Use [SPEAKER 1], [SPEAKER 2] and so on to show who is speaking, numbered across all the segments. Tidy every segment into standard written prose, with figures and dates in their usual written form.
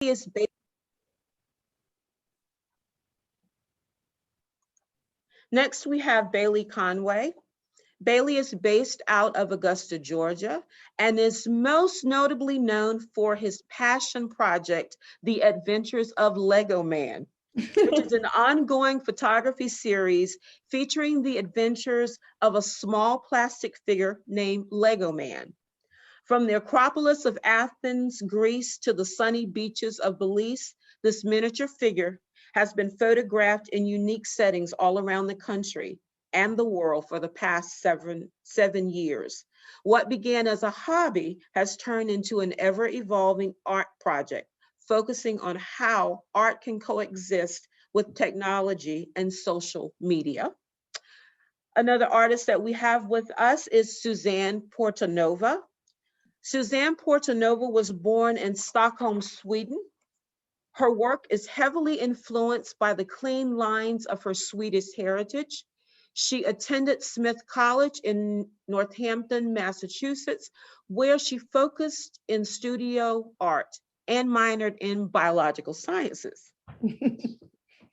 [SPEAKER 1] is based Next, we have Bailey Conway. Bailey is based out of Augusta, Georgia, and is most notably known for his passion project, The Adventures of Lego Man, which is an ongoing photography series featuring the adventures of a small plastic figure named Lego Man. From the Acropolis of Athens, Greece, to the sunny beaches of Belize, this miniature figure has been photographed in unique settings all around the country and the world for the past seven years. What began as a hobby has turned into an ever-evolving art project, focusing on how art can coexist with technology and social media. Another artist that we have with us is Suzanne Portanova. Suzanne Portanova was born in Stockholm, Sweden. Her work is heavily influenced by the clean lines of her Swedish heritage. She attended Smith College in Northampton, Massachusetts, where she focused in studio art and minored in biological sciences.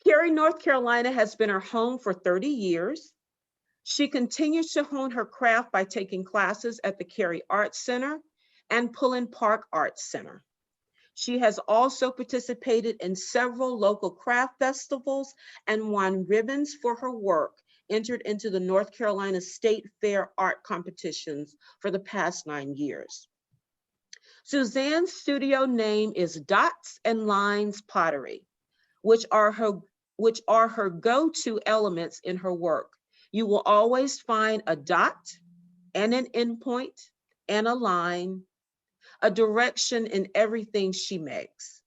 [SPEAKER 1] Cary, North Carolina has been her home for 30 years. She continues to hone her craft by taking classes at the Cary Arts Center and Pullen Park Arts Center. She has also participated in several local craft festivals and won ribbons for her work, entered into the North Carolina State Fair art competitions for the past 9 years. Suzanne's studio name is Dots and Lines Pottery, which are her go-to elements in her work. You will always find a dot and an endpoint and a line, a direction in everything she makes.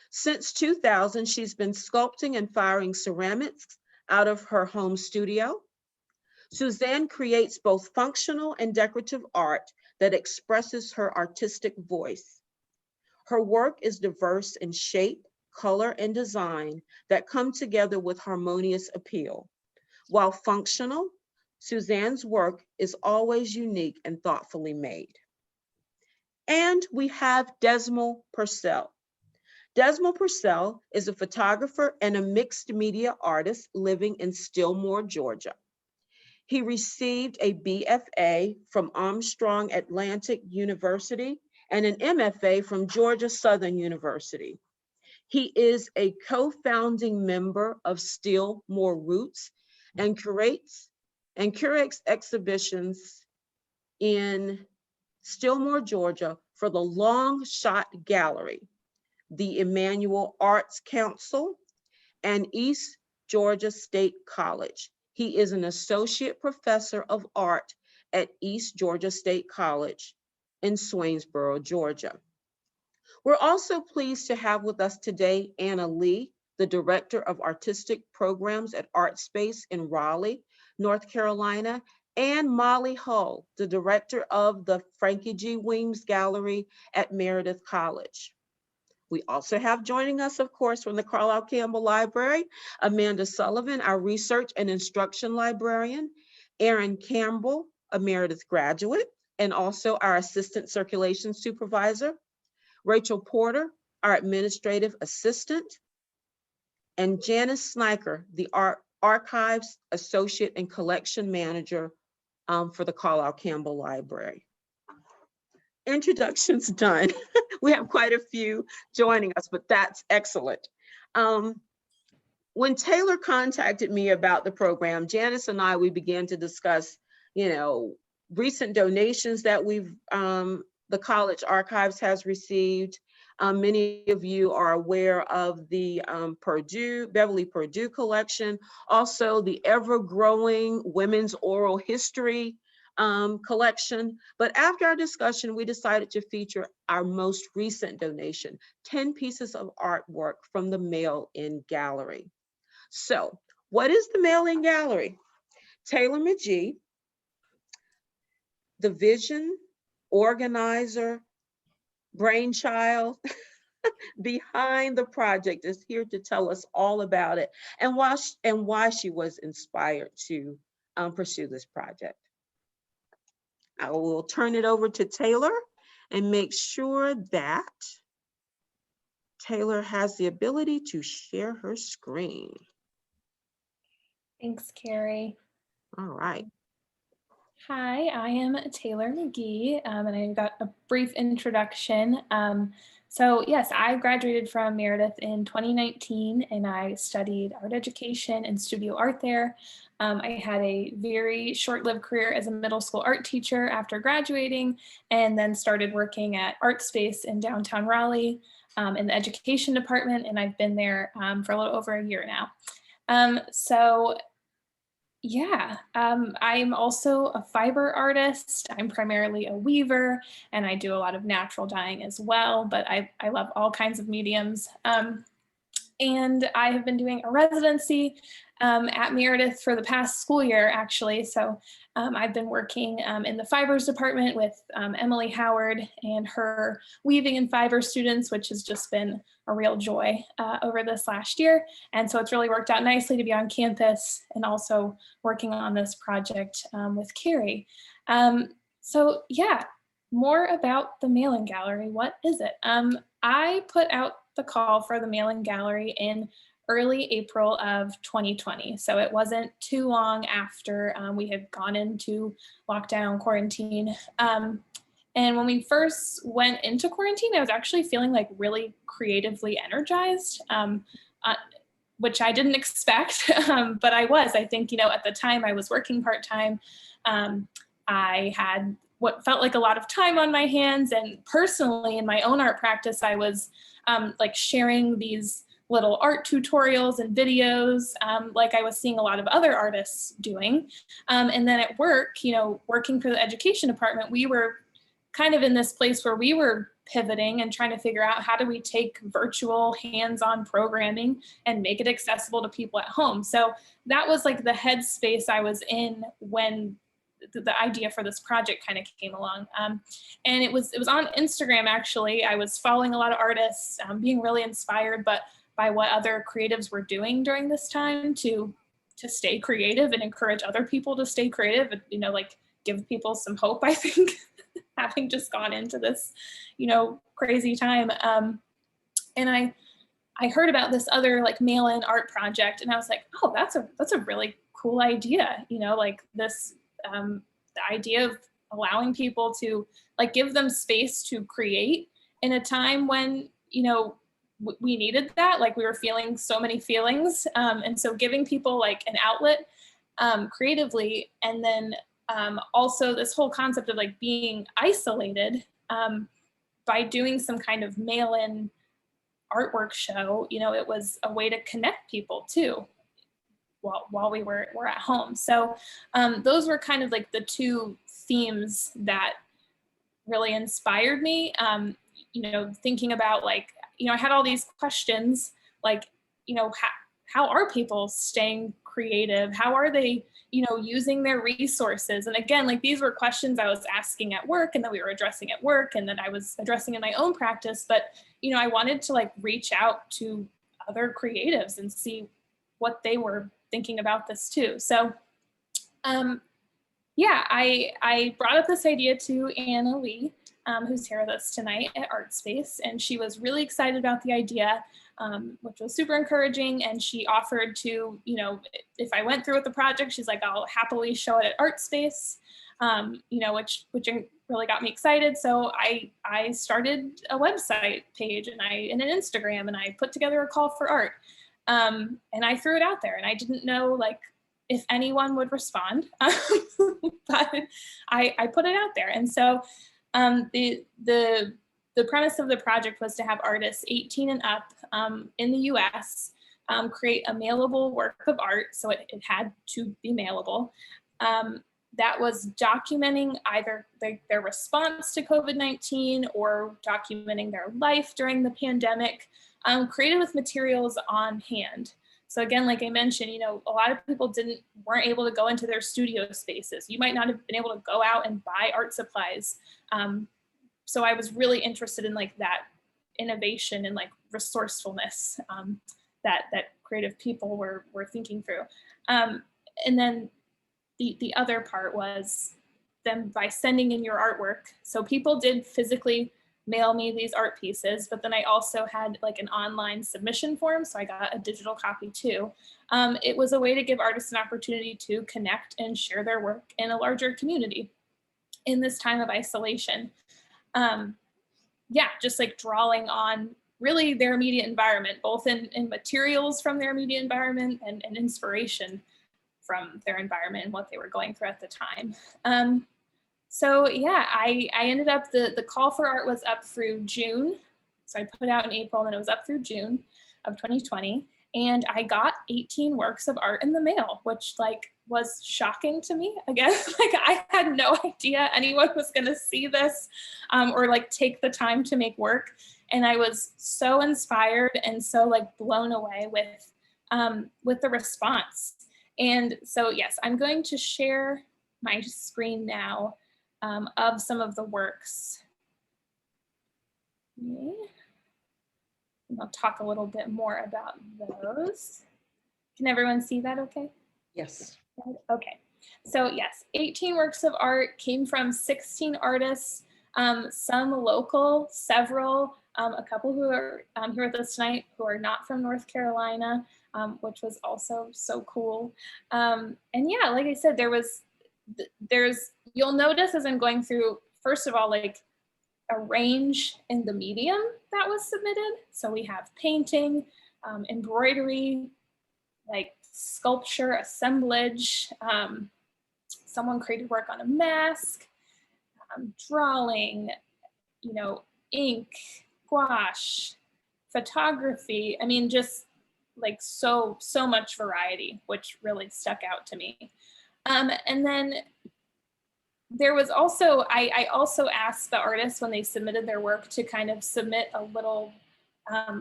[SPEAKER 1] Since 2000, she's been sculpting and firing ceramics out of her home studio. Suzanne creates both functional and decorative art that expresses her artistic voice. Her work is diverse in shape, color, and design that come together with harmonious appeal. While functional, Suzanne's work is always unique and thoughtfully made. And we have Desmond Purcell. Desmond Purcell is a photographer and a mixed media artist living in Stillmore, Georgia. He received a BFA from Armstrong Atlantic University and an MFA from Georgia Southern University. He is a co-founding member of Stillmore Roots and curates exhibitions in Stillmore, Georgia for the Long Shot Gallery, the Emmanuel Arts Council, and East Georgia State College. He is an associate professor of art at East Georgia State College in Swainsboro, Georgia. We're also pleased to have with us today Anna Lee, the Director of Artistic Programs at Art Space in Raleigh, North Carolina, and Molly Hull, the Director of the Frankie G. Weems Gallery at Meredith College. We also have joining us, of course, from the Carlisle Campbell Library, Amanda Sullivan, our Research and Instruction Librarian, Erin Campbell, a Meredith graduate, and also our Assistant Circulation Supervisor, Rachel Porter, our Administrative Assistant, and Janice Sniker, the Archives Associate and Collection Manager for the Carlisle Campbell Library. Introductions done. We have quite a few joining us, but that's excellent. When Taylor contacted me about the program, Janice and we began to discuss, recent donations that the College Archives has received. Many of you are aware of the Beverly Purdue collection, also the ever-growing Women's Oral History collection. But after our discussion, we decided to feature our most recent donation, 10 pieces of artwork from the Mail-In Gallery. So what is the Mail-In Gallery? Taylor McGee, the vision, organizer, brainchild behind the project, is here to tell us all about it and why she was inspired to pursue this project. I will turn it over to Taylor and make sure that Taylor has the ability to share her screen.
[SPEAKER 2] Thanks, Carrie.
[SPEAKER 1] All right.
[SPEAKER 2] Hi, I am Taylor McGee, and I got a brief introduction. So yes, I graduated from Meredith in 2019, and I studied art education and studio art there. I had a very short-lived career as a middle school art teacher after graduating, and then started working at Art Space in downtown Raleigh in the education department, and I've been there for a little over a year now. So yeah, I'm also a fiber artist. I'm primarily a weaver, and I do a lot of natural dyeing as well, but I love all kinds of mediums. And I have been doing a residency at Meredith for the past school year, actually. So I've been working in the fibers department with Emily Howard and her weaving and fiber students, which has just been a real joy over this last year. And so it's really worked out nicely to be on campus and also working on this project with Carrie. So yeah, more about the mailing gallery. What is it? I put out the call for the mailing gallery in early April of 2020. So it wasn't too long after we had gone into lockdown quarantine. And when we first went into quarantine, I was actually feeling like really creatively energized, which I didn't expect, but I was. I think, at the time I was working part-time. I had what felt like a lot of time on my hands, and personally in my own art practice, I was like sharing these little art tutorials and videos, like I was seeing a lot of other artists doing. And then at work, working for the education department, we were kind of in this place where we were pivoting and trying to figure out how do we take virtual hands-on programming and make it accessible to people at home. So that was like the headspace I was in when the idea for this project kind of came along. And it was on Instagram, actually. I was following a lot of artists, being really inspired by what other creatives were doing during this time to stay creative and encourage other people to stay creative and, like give people some hope, I think, having just gone into this, crazy time. And I heard about this other like mail-in art project, and I was like, oh, that's a really cool idea. Like this, the idea of allowing people to like give them space to create in a time when, we needed that. Like we were feeling so many feelings. And so giving people like an outlet creatively, and then also this whole concept of like being isolated by doing some kind of mail-in artwork show, it was a way to connect people too while we were at home. So those were kind of like the two themes that really inspired me. Thinking about like, I had all these questions like, how are people staying creative? How are they, using their resources? And again, like these were questions I was asking at work and that we were addressing at work and that I was addressing in my own practice. But, I wanted to like reach out to other creatives and see what they were thinking about this too. So yeah, I brought up this idea to Anna Lee, who's here with us tonight at Art Space, and she was really excited about the idea, which was super encouraging. And she offered to, if I went through with the project, she's like, I'll happily show it at Art Space, which really got me excited. So I started a website page and an Instagram, and I put together a call for art, and I threw it out there, and I didn't know like if anyone would respond, but I put it out there. And so the premise of the project was to have artists 18 and up in the US create a mailable work of art. So it had to be mailable. That was documenting either their response to COVID-19 or documenting their life during the pandemic, created with materials on hand. So again, like I mentioned, a lot of people weren't able to go into their studio spaces. You might not have been able to go out and buy art supplies. So I was really interested in like that innovation and like resourcefulness that creative people were thinking through. And then the other part was them by sending in your artwork. So people did physically mail me these art pieces, but then I also had like an online submission form, so I got a digital copy too. It was a way to give artists an opportunity to connect and share their work in a larger community in this time of isolation. Yeah, just like drawing on really their immediate environment, both in materials from their immediate environment and inspiration from their environment and what they were going through at the time. So yeah, I ended up, the call for art was up through June. So I put out in April and it was up through June of 2020. And I got 18 works of art in the mail, which like was shocking to me. Again, like I had no idea anyone was gonna see this or like take the time to make work. And I was so inspired and so like blown away with the response. And so yes, I'm going to share my screen now of some of the works. Okay. And I'll talk a little bit more about those. Can everyone see that okay?
[SPEAKER 1] Yes.
[SPEAKER 2] Okay. So yes, 18 works of art came from 16 artists, some local, several, a couple who are here with us tonight who are not from North Carolina, which was also so cool. And yeah, like I said, you'll notice as I'm going through, first of all, like a range in the medium that was submitted. So we have painting, embroidery, like sculpture, assemblage. Someone created work on a mask, drawing, ink, gouache, photography. I mean, just like so much variety, which really stuck out to me. And then there was also, I also asked the artists when they submitted their work to kind of submit a little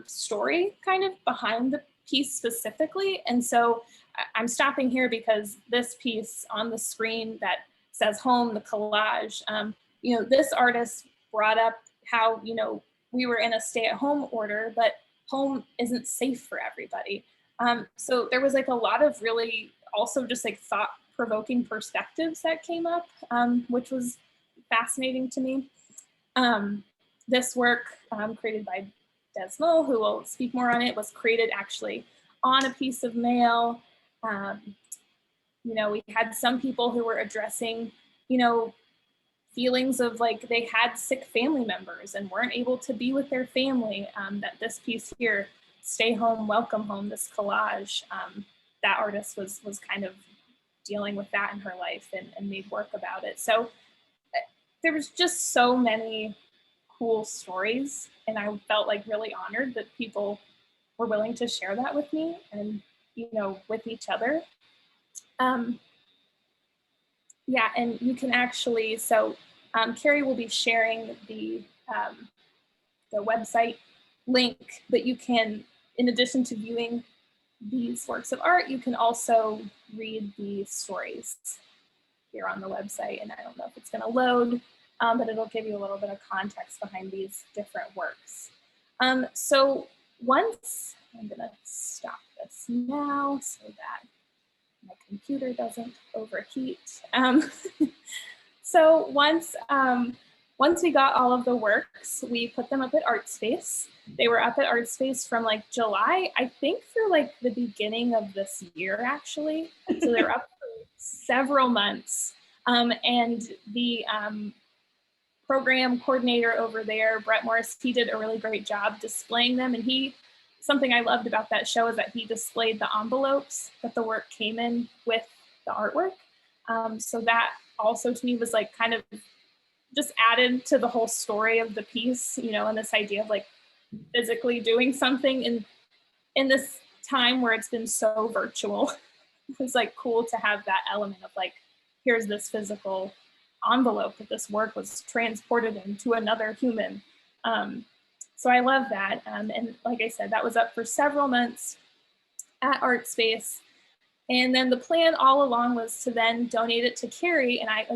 [SPEAKER 2] story kind of behind the piece specifically. And so I'm stopping here because this piece on the screen that says home, the collage, this artist brought up how, we were in a stay-at-home order, but home isn't safe for everybody. So there was like a lot of really also just like thought-provoking perspectives that came up, which was fascinating to me. This work created by Desmo, who will speak more on it, was created actually on a piece of mail. We had some people who were addressing, feelings of like they had sick family members and weren't able to be with their family. That this piece here, Stay Home, Welcome Home, this collage, that artist was kind of dealing with that in her life and made work about it. So there was just so many cool stories, and I felt like really honored that people were willing to share that with me and with each other. Yeah, and you can actually, so Carrie will be sharing the website link, but you can, in addition to viewing these works of art, you can also read the stories here on the website. And I don't know if it's gonna load, but it'll give you a little bit of context behind these different works. So once, I'm gonna stop this now so that my computer doesn't overheat. So once we got all of the works, we put them up at ArtSpace. They were up at ArtSpace from like July, I think, through like the beginning of this year, actually. So they're up for several months. And the program coordinator over there, Brett Morris, he did a really great job displaying them. And something I loved about that show is that he displayed the envelopes that the work came in with the artwork. So that also to me was like kind of just added to the whole story of the piece, and this idea of like physically doing something in this time where it's been so virtual. It was like cool to have that element of like, here's this physical envelope that this work was transported into another human. So I love that. And like I said, that was up for several months at ArtSpace. And then the plan all along was to then donate it to Carrie. And I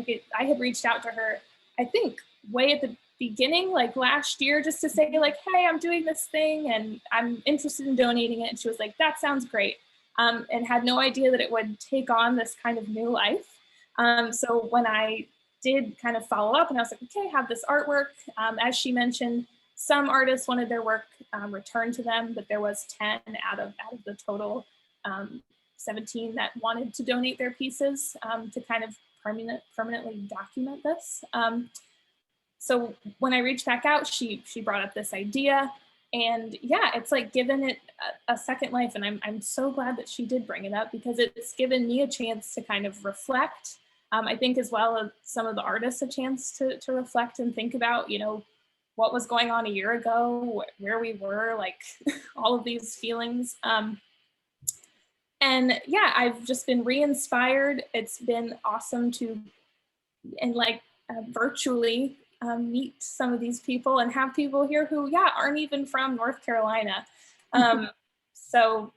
[SPEAKER 2] had reached out to her, I think way at the beginning, like last year, just to say like, hey, I'm doing this thing and I'm interested in donating it. And she was like, that sounds great. And had no idea that it would take on this kind of new life. So when I did kind of follow up, and I was like, okay, I have this artwork. As she mentioned, some artists wanted their work returned to them, but there was 10 out of the total 17 that wanted to donate their pieces to kind of permanently document this. So when I reached back out, she brought up this idea, and yeah, it's like given it a second life. And I'm so glad that she did bring it up, because it's given me a chance to kind of reflect. I think as well as some of the artists a chance to reflect and think about, what was going on a year ago, where we were, like all of these feelings. And yeah, I've just been re-inspired. It's been awesome to, and like virtually meet some of these people and have people here who, yeah, aren't even from North Carolina. So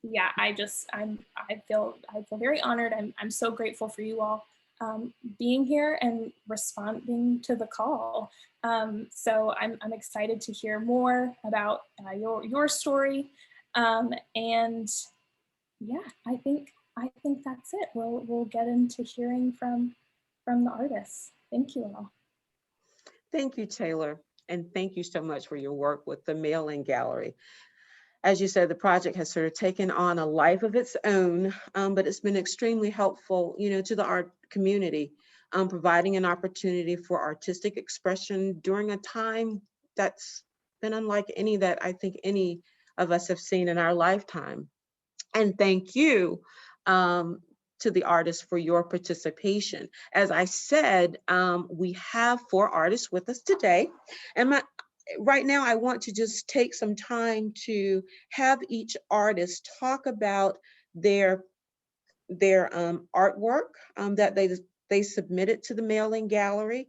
[SPEAKER 2] yeah, I feel very honored. I'm so grateful for you all being here and responding to the call. So I'm excited to hear more about your story. And yeah, I think that's it. We'll get into hearing from the artists. Thank you all.
[SPEAKER 1] Thank you, Taylor. And thank you so much for your work with the Mail-In Gallery. As you said, the project has sort of taken on a life of its own, but it's been extremely helpful, to the art community, providing an opportunity for artistic expression during a time that's been unlike any that I think any of us have seen in our lifetime. And thank you to the artists for your participation. As I said, we have 4 artists with us today. And right now, I want to just take some time to have each artist talk about their artwork that they submitted to the Mail-In Gallery,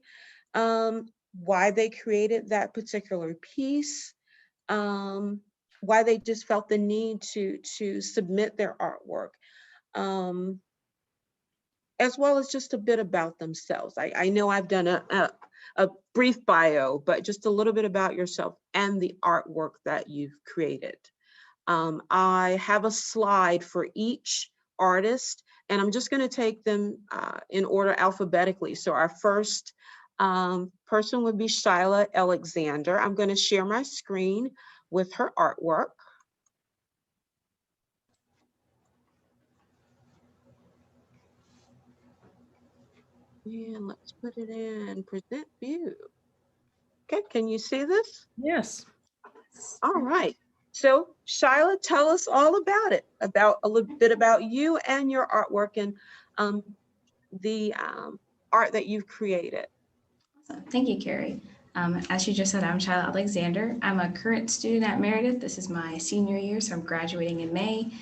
[SPEAKER 1] why they created that particular piece, why they just felt the need to submit their artwork, as well as just a bit about themselves. I know I've done a brief bio, but just a little bit about yourself and the artwork that you've created. I have a slide for each artist, and I'm just going to take them in order alphabetically. So our first person would be Shyla Alexander. I'm going to share my screen with her artwork. And let's put it in present view. Okay, can you see this?
[SPEAKER 3] Yes.
[SPEAKER 1] All right. So Shyla, tell us all about it, about a little bit about you and your artwork and the art that you've created.
[SPEAKER 4] Awesome. Thank you, Carrie. As you just said, I'm Taylor Alexander. I'm a current student at Meredith. This is my senior year, so I'm graduating in May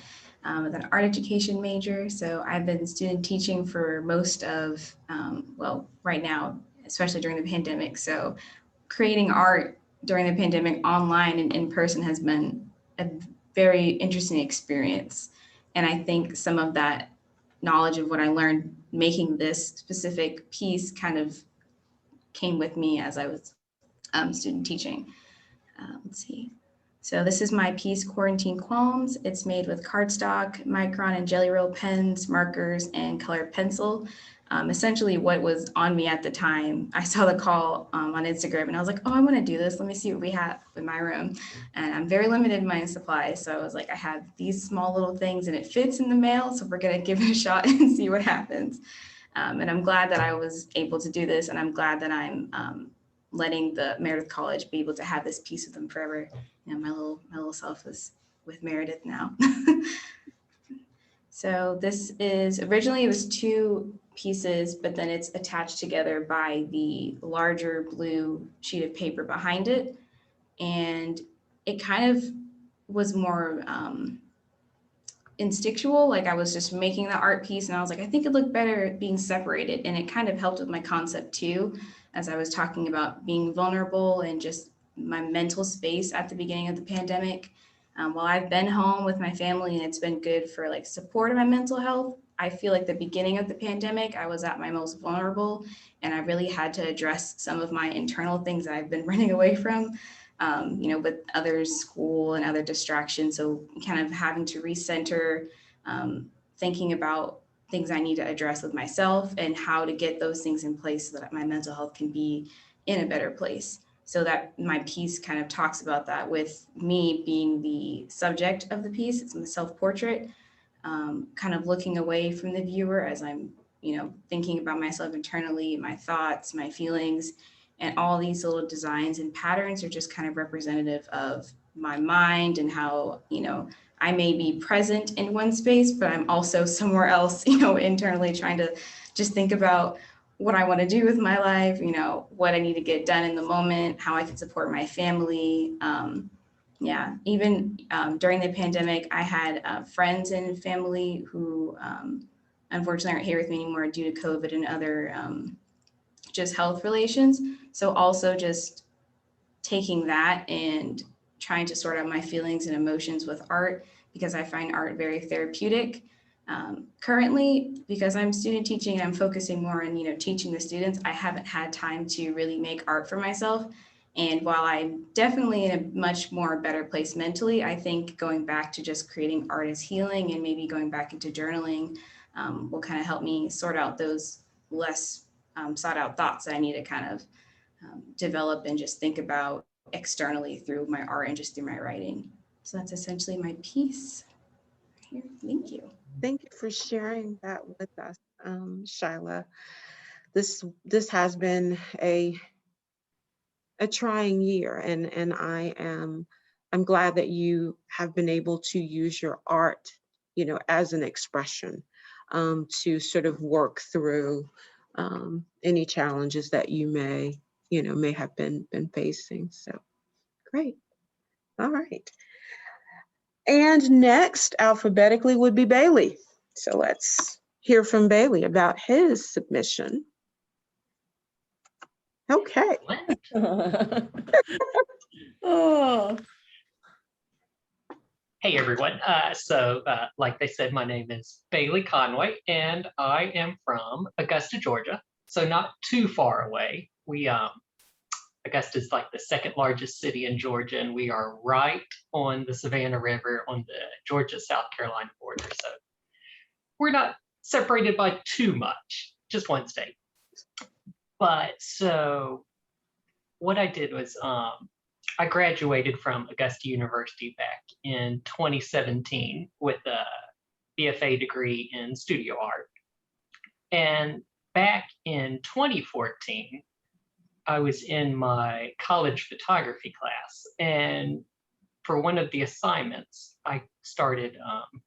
[SPEAKER 4] with an art education major. So I've been student teaching for most of, right now, especially during the pandemic. So creating art during the pandemic online and in person has been a very interesting experience. And I think some of that knowledge of what I learned making this specific piece kind of came with me as I was student teaching. Let's see. So this is my piece, Quarantine Qualms. It's made with cardstock, micron and jelly roll pens, markers, and colored pencil. Essentially what was on me at the time. I saw the call on Instagram and I was like, oh, I want to do this. Let me see what we have in my room. And I'm very limited in my supplies. So I was like, I have these small little things and it fits in the mail. So we're going to give it a shot and see what happens. And I'm glad that I was able to do this. And I'm glad that I'm letting the Meredith College be able to have this piece of them forever. My little self is with Meredith now. So this is, originally it was 2 pieces, but then it's attached together by the larger blue sheet of paper behind it. And it kind of was more instinctual, like I was just making the art piece and I was like, I think it looked better being separated. And it kind of helped with my concept too, as I was talking about being vulnerable and just my mental space at the beginning of the pandemic. While I've been home with my family and it's been good for like support of my mental health, I feel like the beginning of the pandemic, I was at my most vulnerable and I really had to address some of my internal things that I've been running away from, with others, school and other distractions. So kind of having to recenter, thinking about things I need to address with myself and how to get those things in place so that my mental health can be in a better place. So that my piece kind of talks about that, with me being the subject of the piece. It's my self-portrait, kind of looking away from the viewer as I'm, thinking about myself internally, my thoughts, my feelings, and all these little designs and patterns are just kind of representative of my mind and how, I may be present in one space, but I'm also somewhere else, internally trying to just think about what I want to do with my life, what I need to get done in the moment, how I can support my family. Even during the pandemic, I had friends and family who unfortunately aren't here with me anymore due to COVID and other just health relations. So also just taking that and trying to sort out my feelings and emotions with art, because I find art very therapeutic. Currently, because I'm student teaching and I'm focusing more on, teaching the students, I haven't had time to really make art for myself. And while I'm definitely in a much more better place mentally, I think going back to just creating art as healing and maybe going back into journaling will kind of help me sort out those less sought out thoughts that I need to kind of develop and just think about externally through my art and just through my writing. So that's essentially my piece here. Thank you.
[SPEAKER 1] Thank you for sharing that with us, Shyla. This has been a trying year, and I'm glad that you have been able to use your art, as an expression, to sort of work through any challenges that you may have been facing. So great. All right. And next, alphabetically, would be Bailey. So let's hear from Bailey about his submission. Okay.
[SPEAKER 3] Oh. Hey everyone. Like they said, my name is Bailey Conway, and I am from Augusta, Georgia. So not too far away. Augusta is like the second largest city in Georgia, and we are right on the Savannah River on the Georgia-South Carolina border. So we're not separated by too much, just one state. But so what I did was I graduated from Augusta University back in 2017 with a BFA degree in studio art. And back in 2014, I was in my college photography class. And for one of the assignments, I started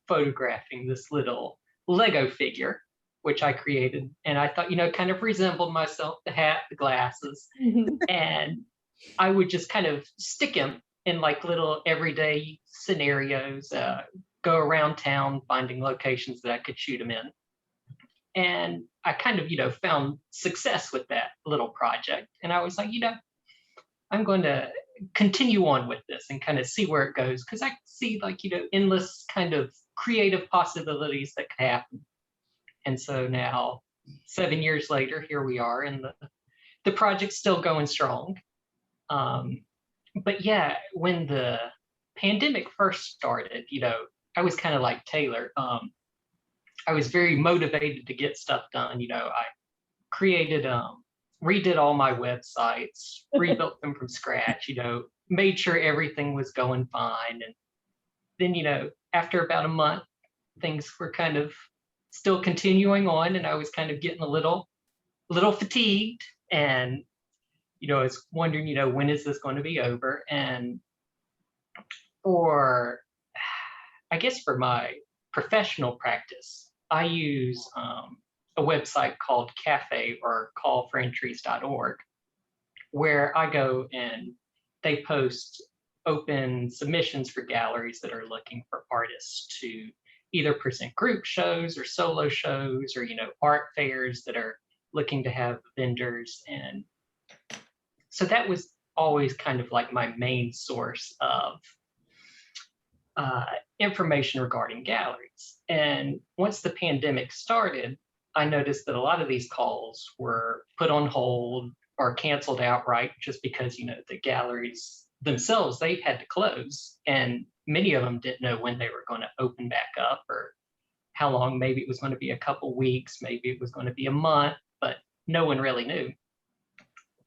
[SPEAKER 3] photographing this little Lego figure, which I created. And I thought, kind of resembled myself, the hat, the glasses. And I would just kind of stick him in like little everyday scenarios, go around town finding locations that I could shoot him in. And I kind of, found success with that little project. And I was like, I'm going to continue on with this and kind of see where it goes, because I see like, endless kind of creative possibilities that could happen. And so now, 7 years later, here we are, and the project's still going strong. But yeah, when the pandemic first started, I was kind of like Taylor. I was very motivated to get stuff done. I created, redid all my websites, rebuilt them from scratch, made sure everything was going fine. And then, after about a month, things were kind of still continuing on, and I was kind of getting a little fatigued, and I was wondering, when is this going to be over? And I guess for my professional practice, I use a website called cafe or callforentries.org, where I go and they post open submissions for galleries that are looking for artists to either present group shows or solo shows, or, art fairs that are looking to have vendors. And so that was always kind of like my main source of information regarding galleries. And once the pandemic started, I noticed that a lot of these calls were put on hold or canceled outright, just because, the galleries themselves, they had to close, and many of them didn't know when they were going to open back up or how long. Maybe it was going to be a couple weeks, maybe it was going to be a month, but no one really knew.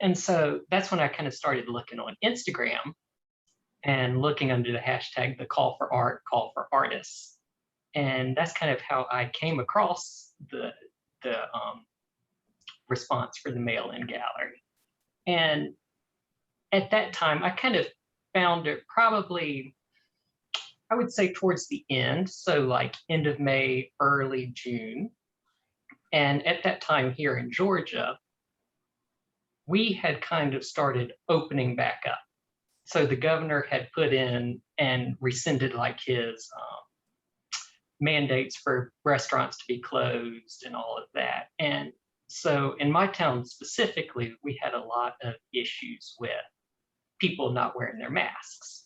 [SPEAKER 3] And so that's when I kind of started looking on Instagram and looking under the hashtag, the call for art, call for artists. And that's kind of how I came across the response for the mail-in gallery. And at that time, I kind of found it probably, I would say towards the end, so like end of May, early June. And at that time here in Georgia, we had kind of started opening back up. So the governor had put in and rescinded like his mandates for restaurants to be closed and all of that. And so in my town specifically, we had a lot of issues with people not wearing their masks.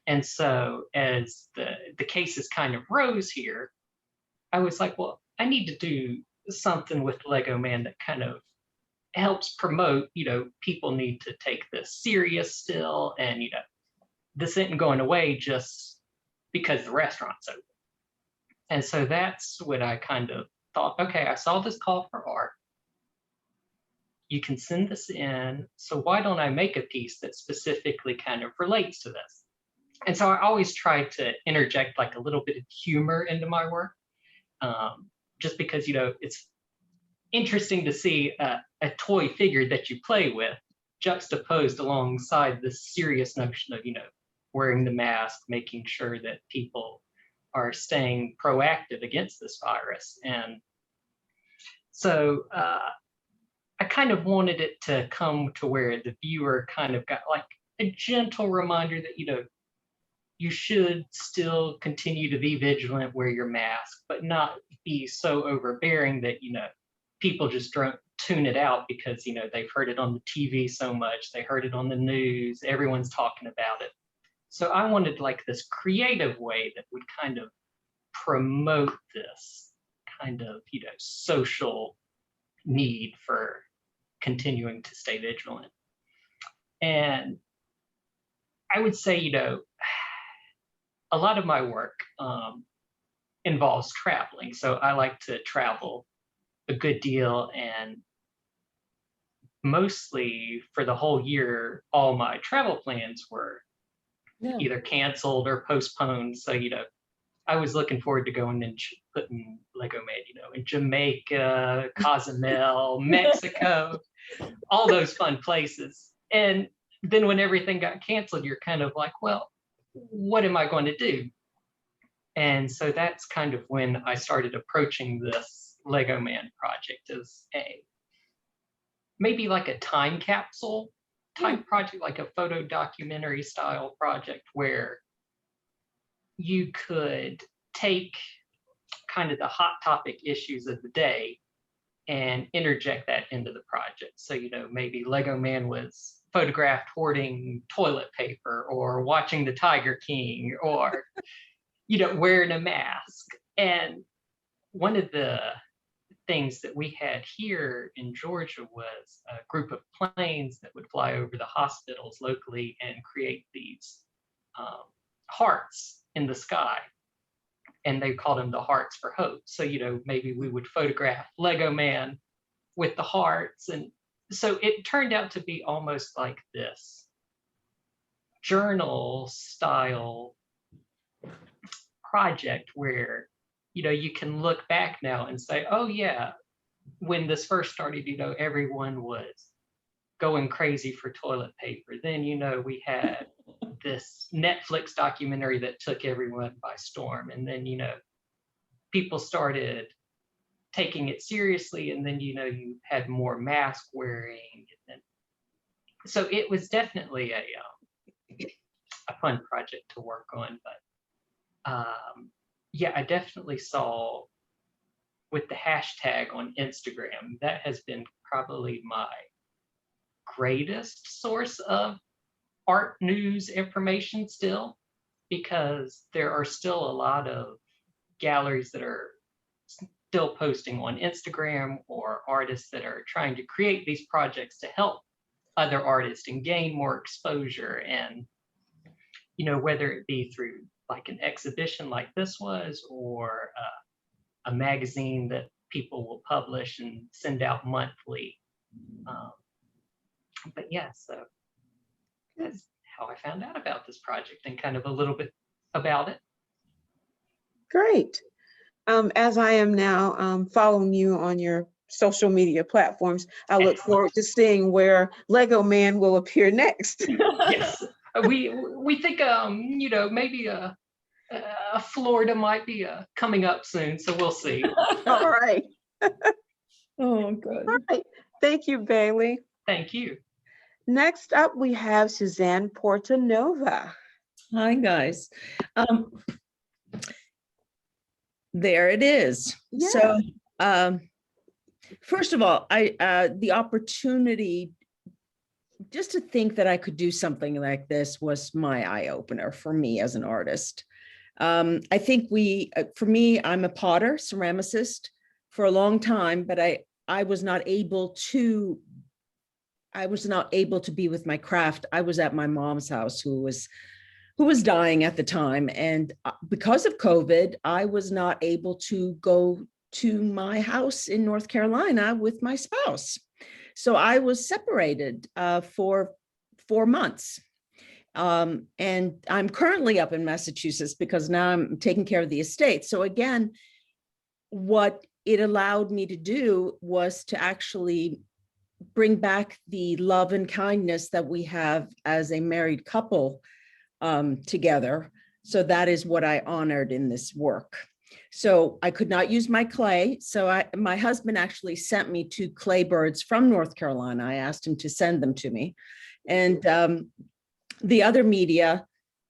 [SPEAKER 3] And so as the cases kind of rose here, I was like, well, I need to do something with Lego Man that kind of helps promote, people need to take this serious still. And, this isn't going away just because the restaurant's open. And so that's what I kind of thought, okay, I saw this call for art. You can send this in. So why don't I make a piece that specifically kind of relates to this? And so I always try to interject like a little bit of humor into my work, just because, it's interesting to see a toy figure that you play with juxtaposed alongside this serious notion of, wearing the mask, making sure that people are staying proactive against this virus. And so I kind of wanted it to come to where the viewer kind of got like a gentle reminder that, you should still continue to be vigilant, wear your mask, but not be so overbearing that, people just don't tune it out because, they've heard it on the TV so much, they heard it on the news, everyone's talking about it. So I wanted like this creative way that would kind of promote this kind of, social need for continuing to stay vigilant. And I would say, a lot of my work involves traveling. So I like to travel a good deal, and mostly for the whole year, all my travel plans were either canceled or postponed. So, I was looking forward to going and putting Lego Man, in Jamaica, Cozumel, Mexico, all those fun places. And then when everything got canceled, you're kind of like, well, what am I going to do? And so that's kind of when I started approaching this Lego Man project as maybe like a time capsule type project, like a photo documentary style project where you could take kind of the hot topic issues of the day and interject that into the project. So, maybe Lego Man was photographed hoarding toilet paper or watching the Tiger King or, wearing a mask. And one of the things that we had here in Georgia was a group of planes that would fly over the hospitals locally and create these hearts in the sky. And they called them the Hearts for Hope. So, maybe we would photograph Lego Man with the hearts. And so it turned out to be almost like this journal style project where, you can look back now and say, oh yeah, when this first started, everyone was going crazy for toilet paper. Then, we had this Netflix documentary that took everyone by storm. And then, people started taking it seriously. And then, you had more mask wearing. And so it was definitely a fun project to work on. But yeah, I definitely saw with the hashtag on Instagram, that has been probably my greatest source of art news information still, because there are still a lot of galleries that are still posting on Instagram, or artists that are trying to create these projects to help other artists and gain more exposure. And, whether it be through like an exhibition like this was, or a magazine that people will publish and send out monthly. But yeah, so that's how I found out about this project and kind of a little bit about it.
[SPEAKER 1] Great. As I am now following you on your social media platforms, I look forward to seeing where Lego Man will appear next.
[SPEAKER 3] Yes, we think you know, maybe Florida might be coming up soon, so we'll see.
[SPEAKER 1] All right.
[SPEAKER 5] Oh, good.
[SPEAKER 1] All right. Thank you, Bailey.
[SPEAKER 3] Thank you.
[SPEAKER 1] Next up, we have Suzanne Portanova.
[SPEAKER 5] Hi, guys. There it is.
[SPEAKER 1] Yeah.
[SPEAKER 5] So, first of all, the opportunity just to think that I could do something like this was my eye opener for me as an artist. I think for me, I'm a potter, ceramicist for a long time, but I was not able to be with my craft. I was at my mom's house who was dying at the time. And because of COVID, I was not able to go to my house in North Carolina with my spouse. So I was separated for 4 months. And I'm currently up in Massachusetts because now I'm taking care of the estate. So again, what it allowed me to do was to actually bring back the love and kindness that we have as a married couple together. So that is what I honored in this work. So I could not use my clay. So my husband actually sent me 2 clay birds from North Carolina. I asked him to send them to me. And the other media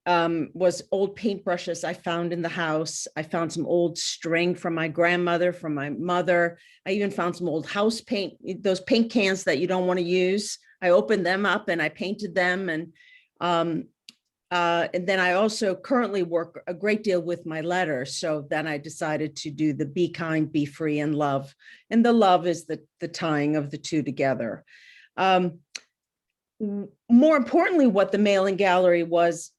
[SPEAKER 5] was old paintbrushes I found in the house. I found some old string from my grandmother, from my mother. I even found some old house paint, those paint cans that you don't want to use. I opened them up and I painted them. And then I also currently work a great deal with my letters. So then I decided to do the be kind, be free, and love. And the love is the tying of the 2 together. More importantly, what the mailing gallery was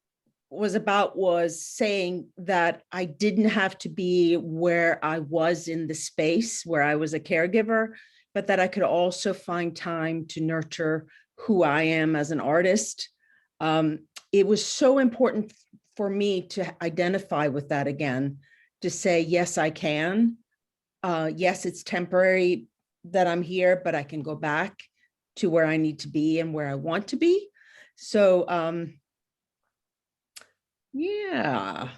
[SPEAKER 5] about was saying that I didn't have to be where I was in the space where I was a caregiver, but that I could also find time to nurture who I am as an artist. It was so important for me to identify with that again, to say, yes, I can. Yes, it's temporary that I'm here, but I can go back to where I need to be and where I want to be. So, yeah,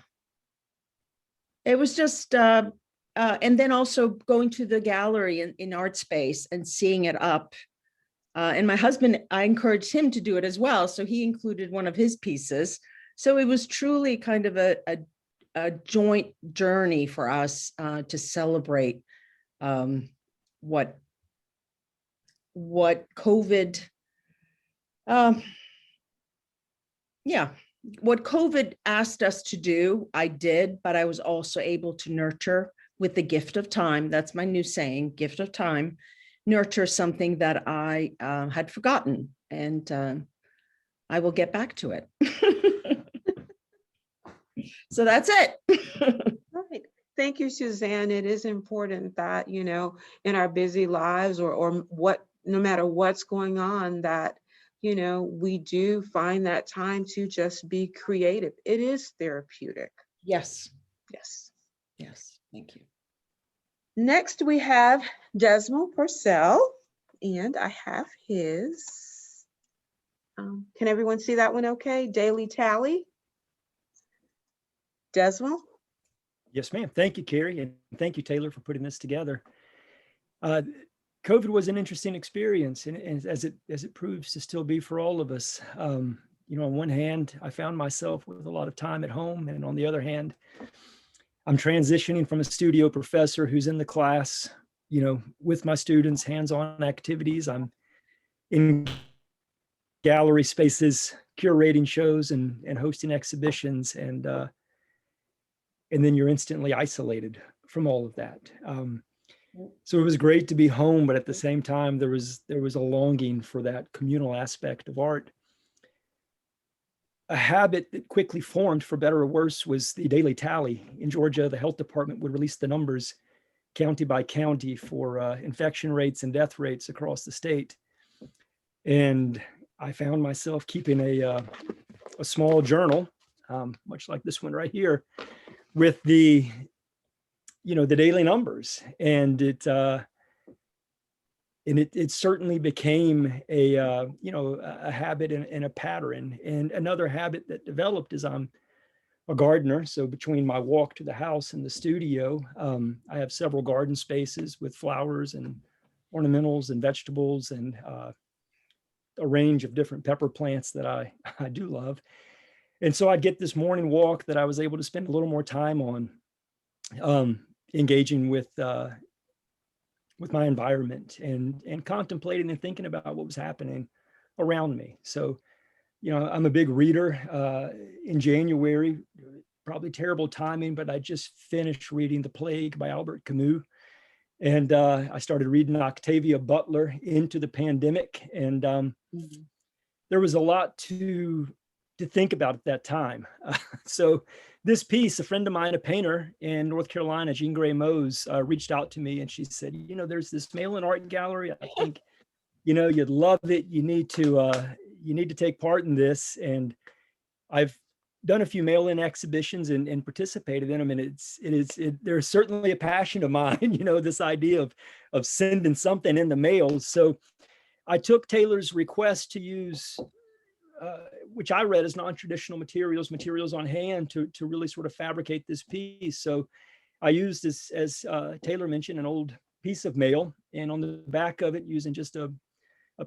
[SPEAKER 5] it was just, and then also going to the gallery in Art Space and seeing it up. And my husband, I encouraged him to do it as well. So he included one of his pieces. So it was truly kind of a joint journey for us to celebrate what COVID, what COVID asked us to do, I did, but I was also able to nurture with the gift of time. That's my new saying, gift of time, nurture something that I had forgotten, and I will get back to it. So that's it.
[SPEAKER 1] Right. Thank you, Suzanne. It is important that, you know, in our busy lives or no matter what's going on, that, you know, we do find that time to just be creative. It is therapeutic.
[SPEAKER 5] Yes.
[SPEAKER 1] Yes.
[SPEAKER 5] Yes. Thank you.
[SPEAKER 1] Next, we have Desmond Purcell, and I have his. Can everyone see that one okay? Daily Tally. Desmond?
[SPEAKER 6] Yes, ma'am. Thank you, Carrie, and thank you, Taylor, for putting this together. COVID was an interesting experience, and as it proves to still be for all of us. You know, on one hand, I found myself with a lot of time at home, and on the other hand, I'm transitioning from a studio professor who's in the class, you know, with my students, hands-on activities. I'm in gallery spaces, curating shows and hosting exhibitions, and then you're instantly isolated from all of that. So it was great to be home, but at the same time, there was a longing for that communal aspect of art. A habit that quickly formed, for better or worse, was the daily tally. In Georgia, the health department would release the numbers county by county for infection rates and death rates across the state. And I found myself keeping a small journal, much like this one right here, with the daily numbers. And it certainly became a habit and a pattern. And another habit that developed is I'm a gardener. So between my walk to the house and the studio, I have several garden spaces with flowers and ornamentals and vegetables and a range of different pepper plants that I do love. And so I'd get this morning walk that I was able to spend a little more time on engaging with my environment and contemplating and thinking about what was happening around me. So, I'm a big reader. In January, probably terrible timing, but I just finished reading The Plague by Albert Camus. And I started reading Octavia Butler into the pandemic. And there was a lot to think about at that time. So this piece, a friend of mine, a painter in North Carolina, Jean Grey Mose, reached out to me and she said, there's this mail-in art gallery. I think, you'd love it. You need to take part in this. And I've done a few mail-in exhibitions and participated in them. And there's certainly a passion of mine, this idea of sending something in the mail. So I took Taylor's request to use, which I read as non-traditional materials on hand to really sort of fabricate this piece. So I used this, as Taylor mentioned, an old piece of mail, and on the back of it, using just a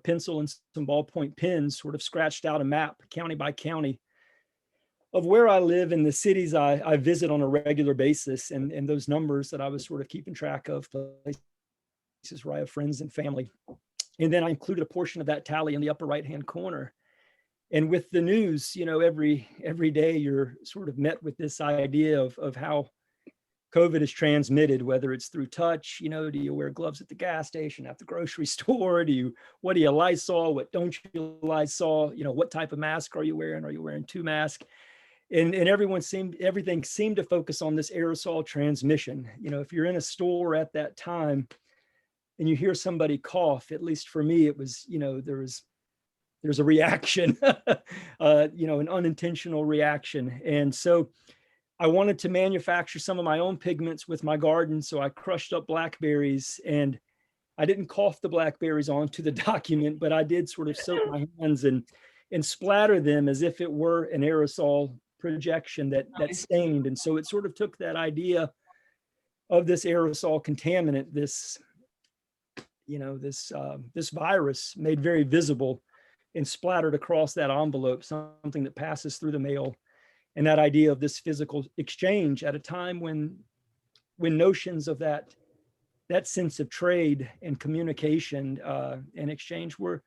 [SPEAKER 6] pencil and some ballpoint pens, sort of scratched out a map, county by county, of where I live and the cities I visit on a regular basis, and those numbers that I was sort of keeping track of, places where I have friends and family. And then I included a portion of that tally in the upper right-hand corner. And with the news, every day you're sort of met with this idea of how COVID is transmitted, whether it's through touch, do you wear gloves at the gas station, at the grocery store? What do you Lysol? What don't you Lysol? What type of mask are you wearing? Are you wearing 2 masks? And everything seemed to focus on this aerosol transmission. If you're in a store at that time and you hear somebody cough, at least for me, it was, there's a reaction, an unintentional reaction. And so I wanted to manufacture some of my own pigments with my garden. So I crushed up blackberries, and I didn't cough the blackberries onto the document, but I did sort of soak my hands and splatter them as if it were an aerosol projection that stained. And so it sort of took that idea of this aerosol contaminant, this virus made very visible and splattered across that envelope, something that passes through the mail. And that idea of this physical exchange at a time when notions of that sense of trade and communication and exchange were,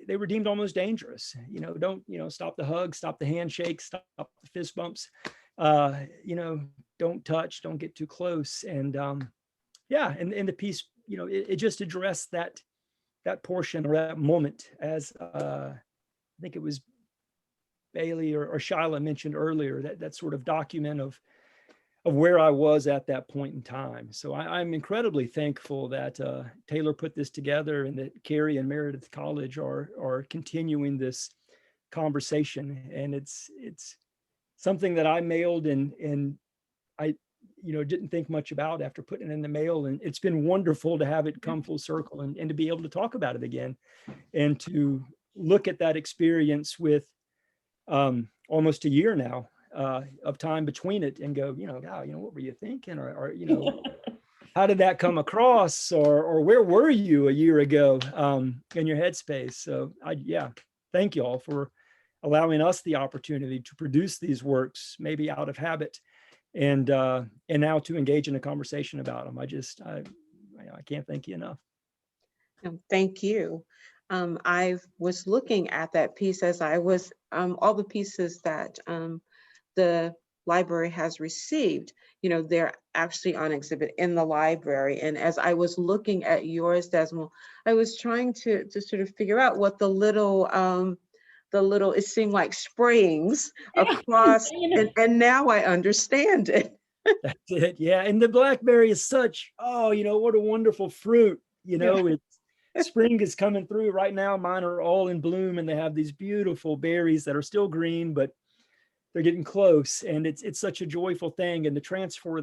[SPEAKER 6] they were deemed almost dangerous. Don't, stop the hug, stop the handshake, stop the fist bumps, don't touch, don't get too close. And and the piece, it just addressed that portion or that moment, as I think it was Bailey or Shyla mentioned earlier, that sort of document of where I was at that point in time. So I'm incredibly thankful that Taylor put this together, and that Carrie and Meredith College are continuing this conversation. And it's something that I mailed and I didn't think much about after putting it in the mail. And it's been wonderful to have it come full circle and to be able to talk about it again, and to look at that experience with almost a year now of time between it, and go, God, what were you thinking? Or how did that come across? Or where were you a year ago in your headspace? So thank you all for allowing us the opportunity to produce these works, maybe out of habit, and now to engage in a conversation about them. I can't thank you enough.
[SPEAKER 1] Thank you. I was looking at that piece as I was, all the pieces that the library has received, they're actually on exhibit in the library. And as I was looking at yours, Desmond, I was trying to sort of figure out what the little, it seemed like springs across, and now I understand it.
[SPEAKER 6] That's it. Yeah. And the blackberry is such, oh, what a wonderful fruit. It's spring is coming through right now. Mine are all in bloom and they have these beautiful berries that are still green, but they're getting close. And it's such a joyful thing. And to transform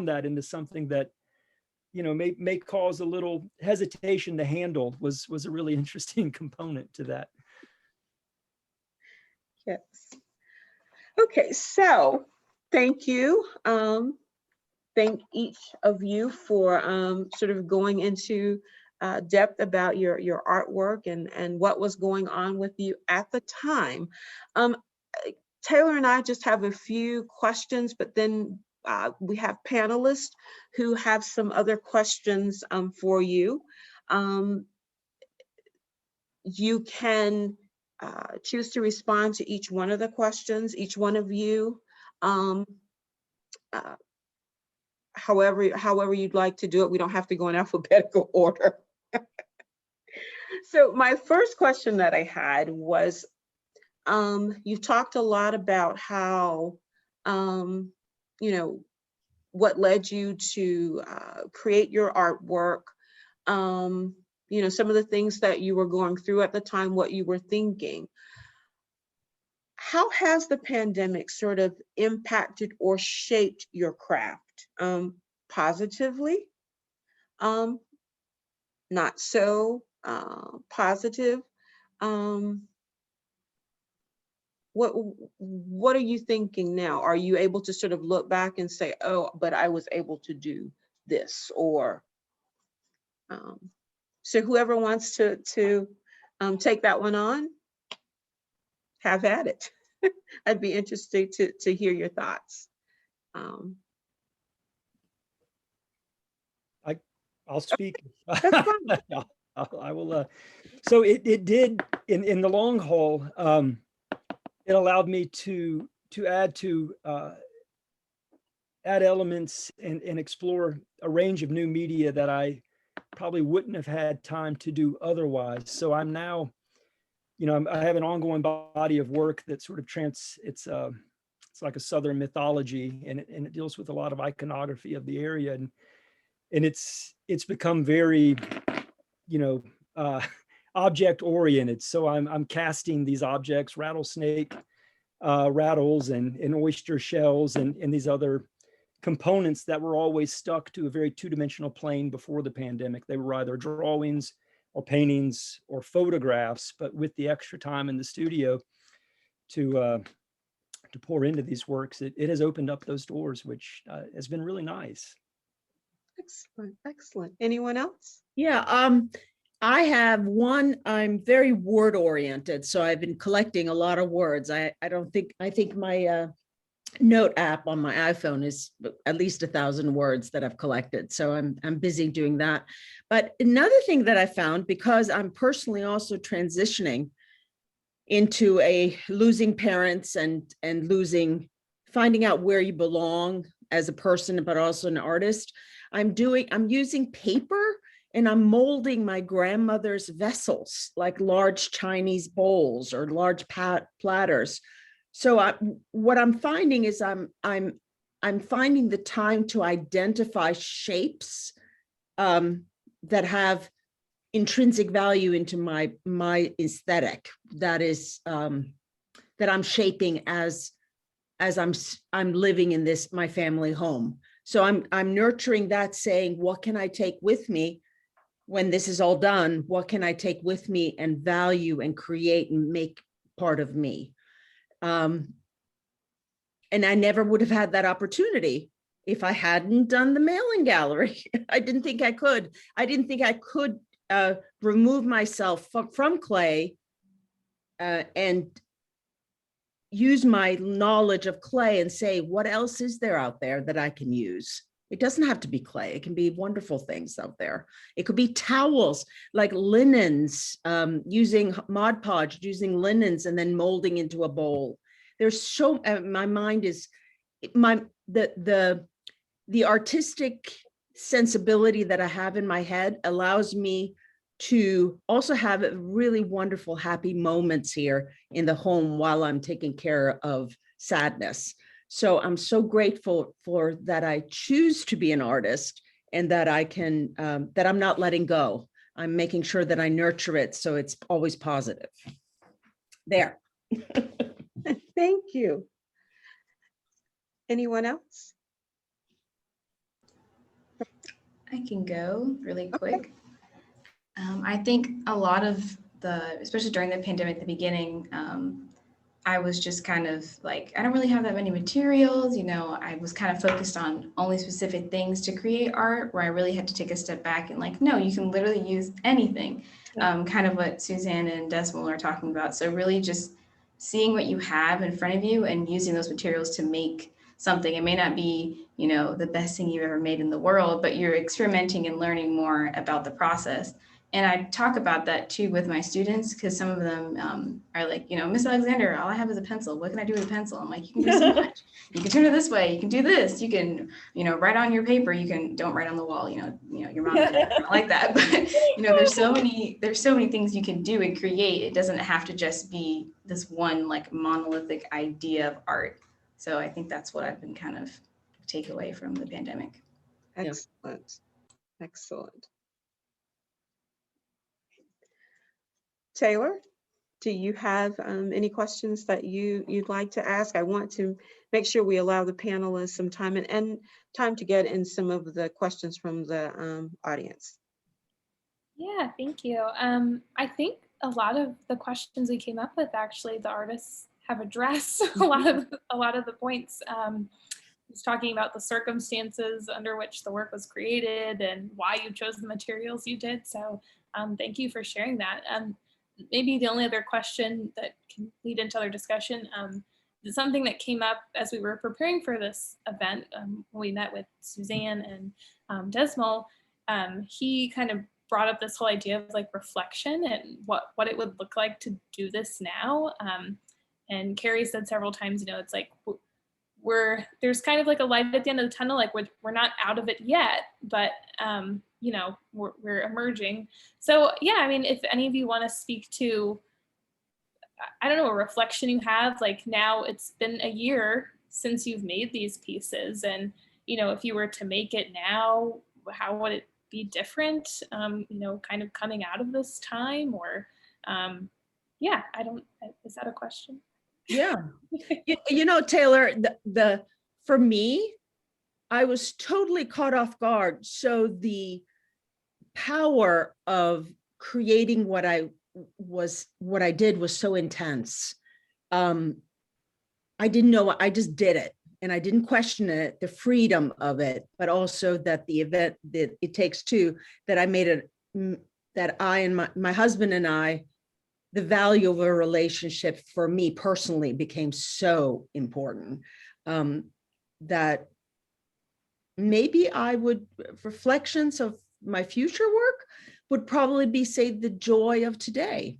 [SPEAKER 6] that into something that, may cause a little hesitation to handle was a really interesting component to that.
[SPEAKER 1] Yes. Okay, so thank you. Thank each of you for sort of going into depth about your artwork and what was going on with you at the time. Taylor and I just have a few questions, but then we have panelists who have some other questions for you. You can choose to respond to each one of the questions, each one of you, however you'd like to do it. We don't have to go in alphabetical order. So my first question that I had was, you talked a lot about how, what led you to create your artwork, some of the things that you were going through at the time, what you were thinking. How has the pandemic sort of impacted or shaped your craft? Positively, not so positive? What are you thinking now? Are you able to sort of look back and say, oh, but I was able to do this? Or so whoever wants to take that one on, have at it. I'd be interested to hear your thoughts.
[SPEAKER 6] I'll speak.
[SPEAKER 1] That's fine.
[SPEAKER 6] I will. So it did in the long haul. It allowed me to add elements and explore a range of new media that I probably wouldn't have had time to do otherwise. So I'm now, I have an ongoing body of work that sort of it's like a Southern mythology, and it deals with a lot of iconography of the area, and it's become very, object oriented. So I'm casting these objects, rattlesnake rattles and oyster shells and these other components that were always stuck to a very two-dimensional plane before the pandemic. They were either drawings or paintings or photographs, but with the extra time in the studio to pour into these works, it has opened up those doors, which has been really nice.
[SPEAKER 1] Excellent. Anyone else?
[SPEAKER 5] Yeah, I have one. I'm very word oriented, so I've been collecting a lot of words. I think my note app on my iPhone is at least 1,000 words that I've collected. So I'm busy doing that. But another thing that I found, because I'm personally also transitioning into losing parents and finding out where you belong as a person, but also an artist. I'm using paper and I'm molding my grandmother's vessels, like large Chinese bowls or large platters. So what I'm finding is I'm finding the time to identify shapes that have intrinsic value into my aesthetic, that is that I'm shaping as I'm living in this my family home. So I'm nurturing that, saying, what can I take with me when this is all done? What can I take with me and value and create and make part of me? And I never would have had that opportunity if I hadn't done the mailing gallery. I didn't think I could. I didn't think I could remove myself from clay and use my knowledge of clay and say, what else is there out there that I can use? It doesn't have to be clay. It can be wonderful things out there. It could be towels, like linens, using Mod Podge, using linens and then molding into a bowl. There's so, my mind is, the artistic sensibility that I have in my head allows me to also have really wonderful, happy moments here in the home while I'm taking care of sadness. So I'm so grateful for that I choose to be an artist and that I can, that I'm not letting go. I'm making sure that I nurture it so it's always positive. There.
[SPEAKER 1] Thank you. Anyone else?
[SPEAKER 4] I can go really quick. I think a lot of especially during the pandemic, the beginning, I was just kind of like, I don't really have that many materials. I was kind of focused on only specific things to create art, where I really had to take a step back and like, no, you can literally use anything. Kind of what Suzanne and Desmond are talking about. So really just seeing what you have in front of you and using those materials to make something. It may not be, the best thing you've ever made in the world, but you're experimenting and learning more about the process. And I talk about that too with my students, because some of them are like, Miss Alexander, all I have is a pencil. What can I do with a pencil? I'm like, you can do so much. You can turn it this way. You can do this. You can, write on your paper. Don't write on the wall. Your mom and dad don't like that. But there's so many things you can do and create. It doesn't have to just be this one like monolithic idea of art. So I think that's what I've been kind of take away from the pandemic.
[SPEAKER 1] Excellent. Excellent. Taylor, do you have any questions that you'd like to ask? I want to make sure we allow the panelists some time and time to get in some of the questions from the audience.
[SPEAKER 2] Yeah, thank you. I think a lot of the questions we came up with, actually, the artists have addressed a lot of the points. He's talking about the circumstances under which the work was created and why you chose the materials you did. So thank you for sharing that. Maybe the only other question that can lead into other discussion is something that came up as we were preparing for this event. When we met with Suzanne and Desmond, he kind of brought up this whole idea of like reflection and what it would look like to do this now. And Carrie said several times, it's like there's kind of like a light at the end of the tunnel, like we're not out of it yet, but we're emerging. So yeah, I mean, if any of you want to speak to, I don't know, a reflection you have, like now it's been a year since you've made these pieces, and if you were to make it now, how would it be different? Kind of coming out of this time, or yeah, is that a question?
[SPEAKER 5] Yeah. Taylor, for me, I was totally caught off guard. So the power of creating what I did was so intense. I didn't know, I just did it and I didn't question it, the freedom of it, but also that the event that it takes two, that I made it, that I and my husband and I, the value of a relationship for me personally became so important that maybe reflections of my future work would probably be, say, the joy of today.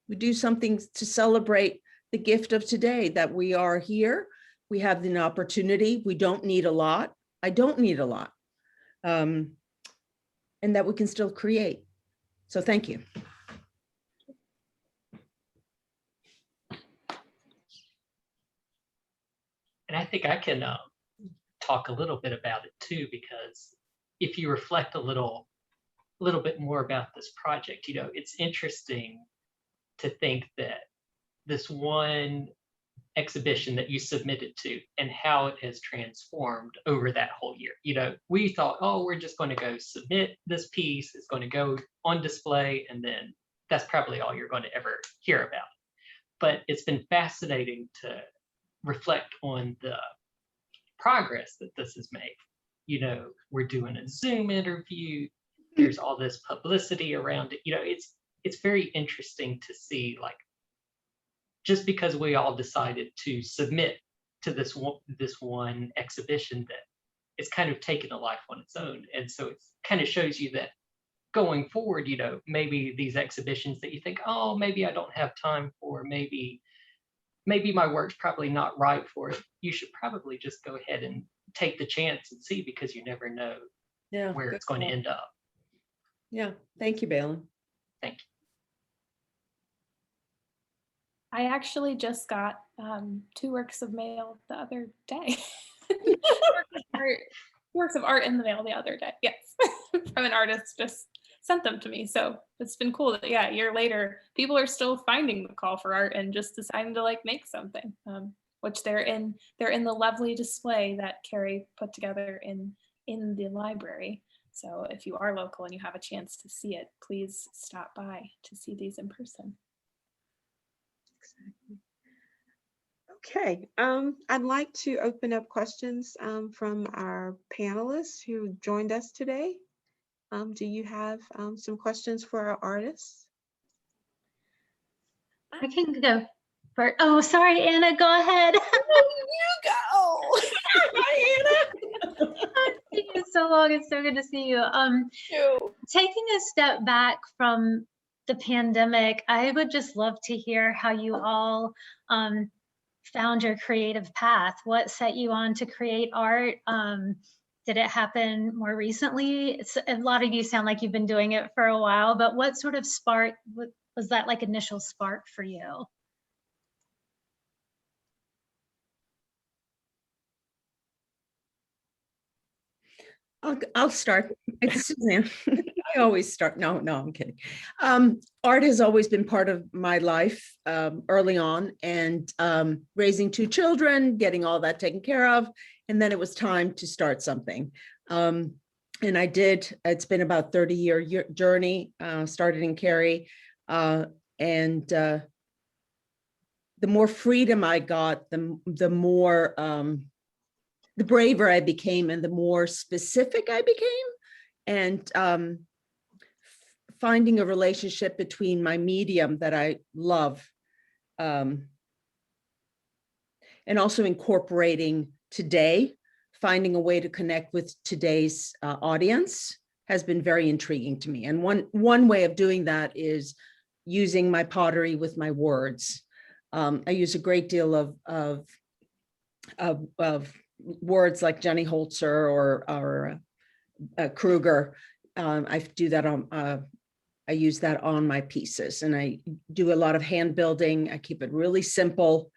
[SPEAKER 5] We do something to celebrate the gift of today, that we are here. We have an opportunity. We don't need a lot. I don't need a lot. And that we can still create. So thank you.
[SPEAKER 3] And I think I can talk a little bit about it too, because if you reflect a little bit more about this project, it's interesting to think that this one exhibition that you submitted to and how it has transformed over that whole year. We thought, oh, we're just going to go submit this piece, it's going to go on display, and then that's probably all you're going to ever hear about. But it's been fascinating to reflect on the progress that this has made. We're doing a Zoom interview, there's all this publicity around it. It's very interesting to see, like, just because we all decided to submit to this one exhibition, that it's kind of taken a life on its own. And so it kind of shows you that going forward, maybe these exhibitions that you think, oh, maybe I don't have time for, maybe my work's probably not right for it, you should probably just go ahead and take the chance and see, because you never know where it's going to end up.
[SPEAKER 5] Yeah, thank you, Balin.
[SPEAKER 3] Thank you.
[SPEAKER 2] I actually just got 2 works of mail the other day. Works of art in the mail the other day. Yes, from an artist just sent them to me. So it's been cool that, yeah, a year later, people are still finding the call for art and just deciding to like make something, which they're in the lovely display that Carrie put together in the library. So if you are local and you have a chance to see it, please stop by to see these in person.
[SPEAKER 1] Exactly. Okay, I'd like to open up questions from our panelists who joined us today. Do you have some questions for our artists?
[SPEAKER 7] I can go first. Oh, sorry, Anna, go ahead.
[SPEAKER 5] You go. Hi, Anna.
[SPEAKER 7] I've seen you so long. It's so good to see you. Taking a step back from the pandemic, I would just love to hear how you all found your creative path. What set you on to create art? Did it happen more recently? A lot of you sound like you've been doing it for a while, but what sort of spark was that, like initial spark for you?
[SPEAKER 5] I'll start. It's Suzanne. I always start. No, I'm kidding. Art has always been part of my life early on, and raising 2 children, getting all that taken care of. And then it was time to start something. And I did. It's been about 30-year journey, started in Cary. And the more freedom I got, the more, the braver I became and the more specific I became. And finding a relationship between my medium that I love and also incorporating today, finding a way to connect with today's audience has been very intriguing to me. And one way of doing that is using my pottery with my words. I use a great deal of words like Jenny Holzer or Kruger. I do that on, I use that on my pieces, and I do a lot of hand building. I keep it really simple.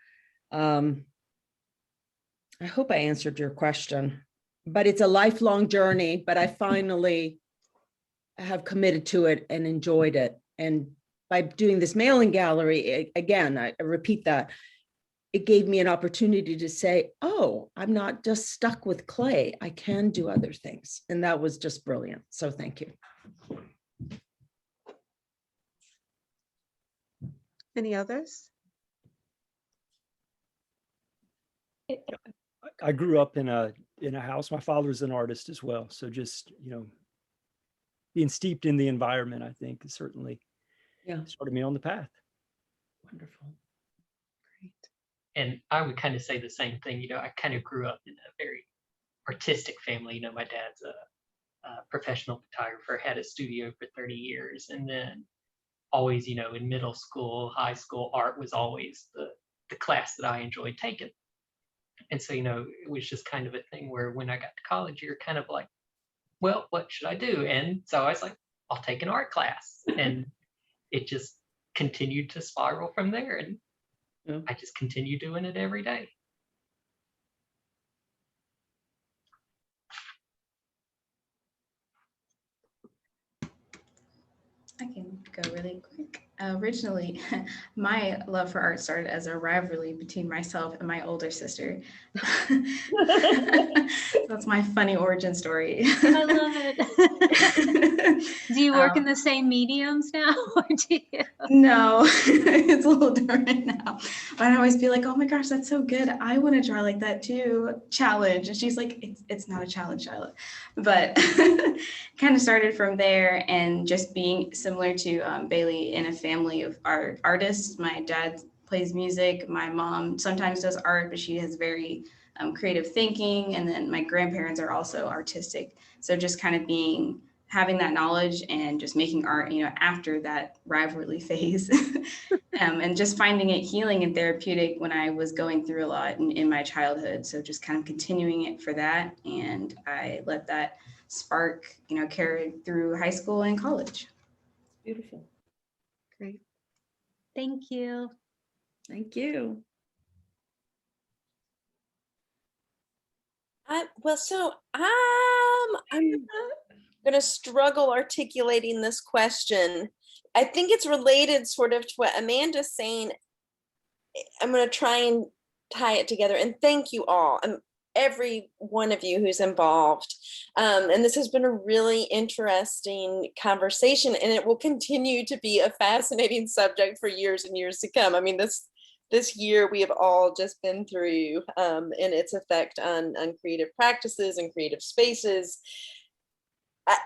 [SPEAKER 5] I hope I answered your question, but it's a lifelong journey, but I finally have committed to it and enjoyed it. And by doing this mailing gallery, again, I repeat that, it gave me an opportunity to say, oh, I'm not just stuck with clay. I can do other things. And that was just brilliant. So thank you.
[SPEAKER 1] Any others?
[SPEAKER 6] I grew up in a house. My father's an artist as well. So just, being steeped in the environment, I think certainly started me on the path.
[SPEAKER 5] Wonderful. Great.
[SPEAKER 3] And I would kind of say the same thing. I kind of grew up in a very artistic family. My dad's a professional photographer, had a studio for 30 years. And then always, in middle school, high school, art was always the class that I enjoyed taking. And so, it was just kind of a thing where when I got to college, you're kind of like, well, what should I do? And so I was like, I'll take an art class. And it just continued to spiral from there. And I just continue doing it every day.
[SPEAKER 4] I can go really quick. Originally, my love for art started as a rivalry between myself and my older sister. That's my funny origin story.
[SPEAKER 7] I love it. Do you work in the same mediums now, or do you?
[SPEAKER 4] No, it's a little different now. But I'd always be like, oh my gosh, that's so good. I want to draw like that too. Challenge. And she's like, it's not a challenge, Charlotte. But kind of started from there, and just being similar to Bailey, in a family of artists. My dad plays music. My mom sometimes does art, but she has very creative thinking. And then my grandparents are also artistic. So just kind of having that knowledge and just making art, after that rivalry phase, and just finding it healing and therapeutic when I was going through a lot in my childhood. So just kind of continuing it for that. And I let that spark, carry through high school and college.
[SPEAKER 5] Beautiful. Great.
[SPEAKER 7] Thank you.
[SPEAKER 5] Thank you.
[SPEAKER 8] I'm going to struggle articulating this question. I think it's related sort of to what Amanda's saying. I'm going to try and tie it together. And thank you all, every one of you who's involved. And this has been a really interesting conversation, and it will continue to be a fascinating subject for years and years to come. I mean, this year we have all just been through and its effect on creative practices and creative spaces.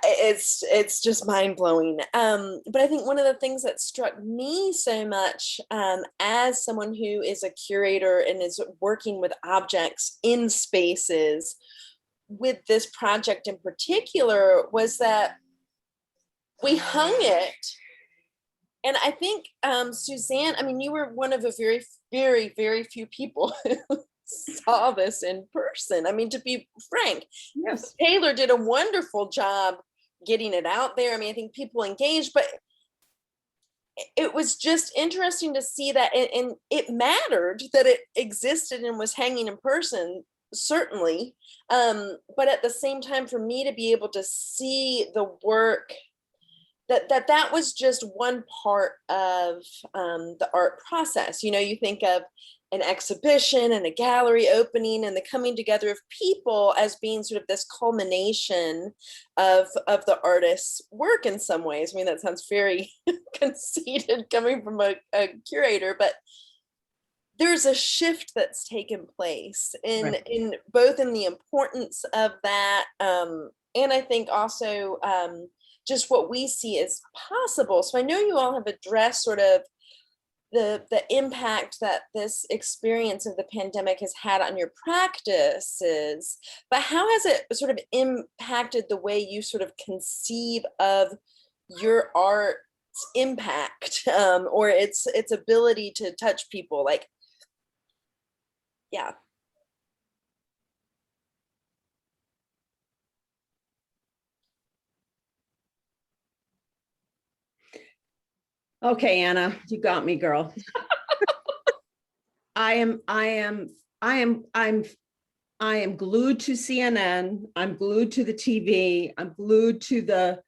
[SPEAKER 8] It's just mind-blowing. But I think one of the things that struck me so much as someone who is a curator and is working with objects in spaces with this project in particular was that we hung it. And I think, Suzanne, I mean, you were one of a very, very, very few people who saw this in person. I mean, to be frank,
[SPEAKER 5] Yes.
[SPEAKER 8] Taylor did a wonderful job getting it out there. I mean, I think people engaged, but it was just interesting to see that, and it mattered that it existed and was hanging in person, certainly. But at the same time, for me to be able to see the work, that was just one part of the art process. You know, you think of an exhibition and a gallery opening and the coming together of people as being sort of this culmination of the artist's work in some ways. I mean, that sounds very conceited coming from a curator, but there's a shift that's taken place in both in the importance of that, and I think also just what we see as possible. So I know you all have addressed sort of the impact that this experience of the pandemic has had on your practices, but how has it sort of impacted the way you sort of conceive of your art's impact, or its ability to touch people? Like, yeah.
[SPEAKER 5] Okay, Anna, you got me, girl. I am glued to CNN. I'm glued to the TV. I'm glued to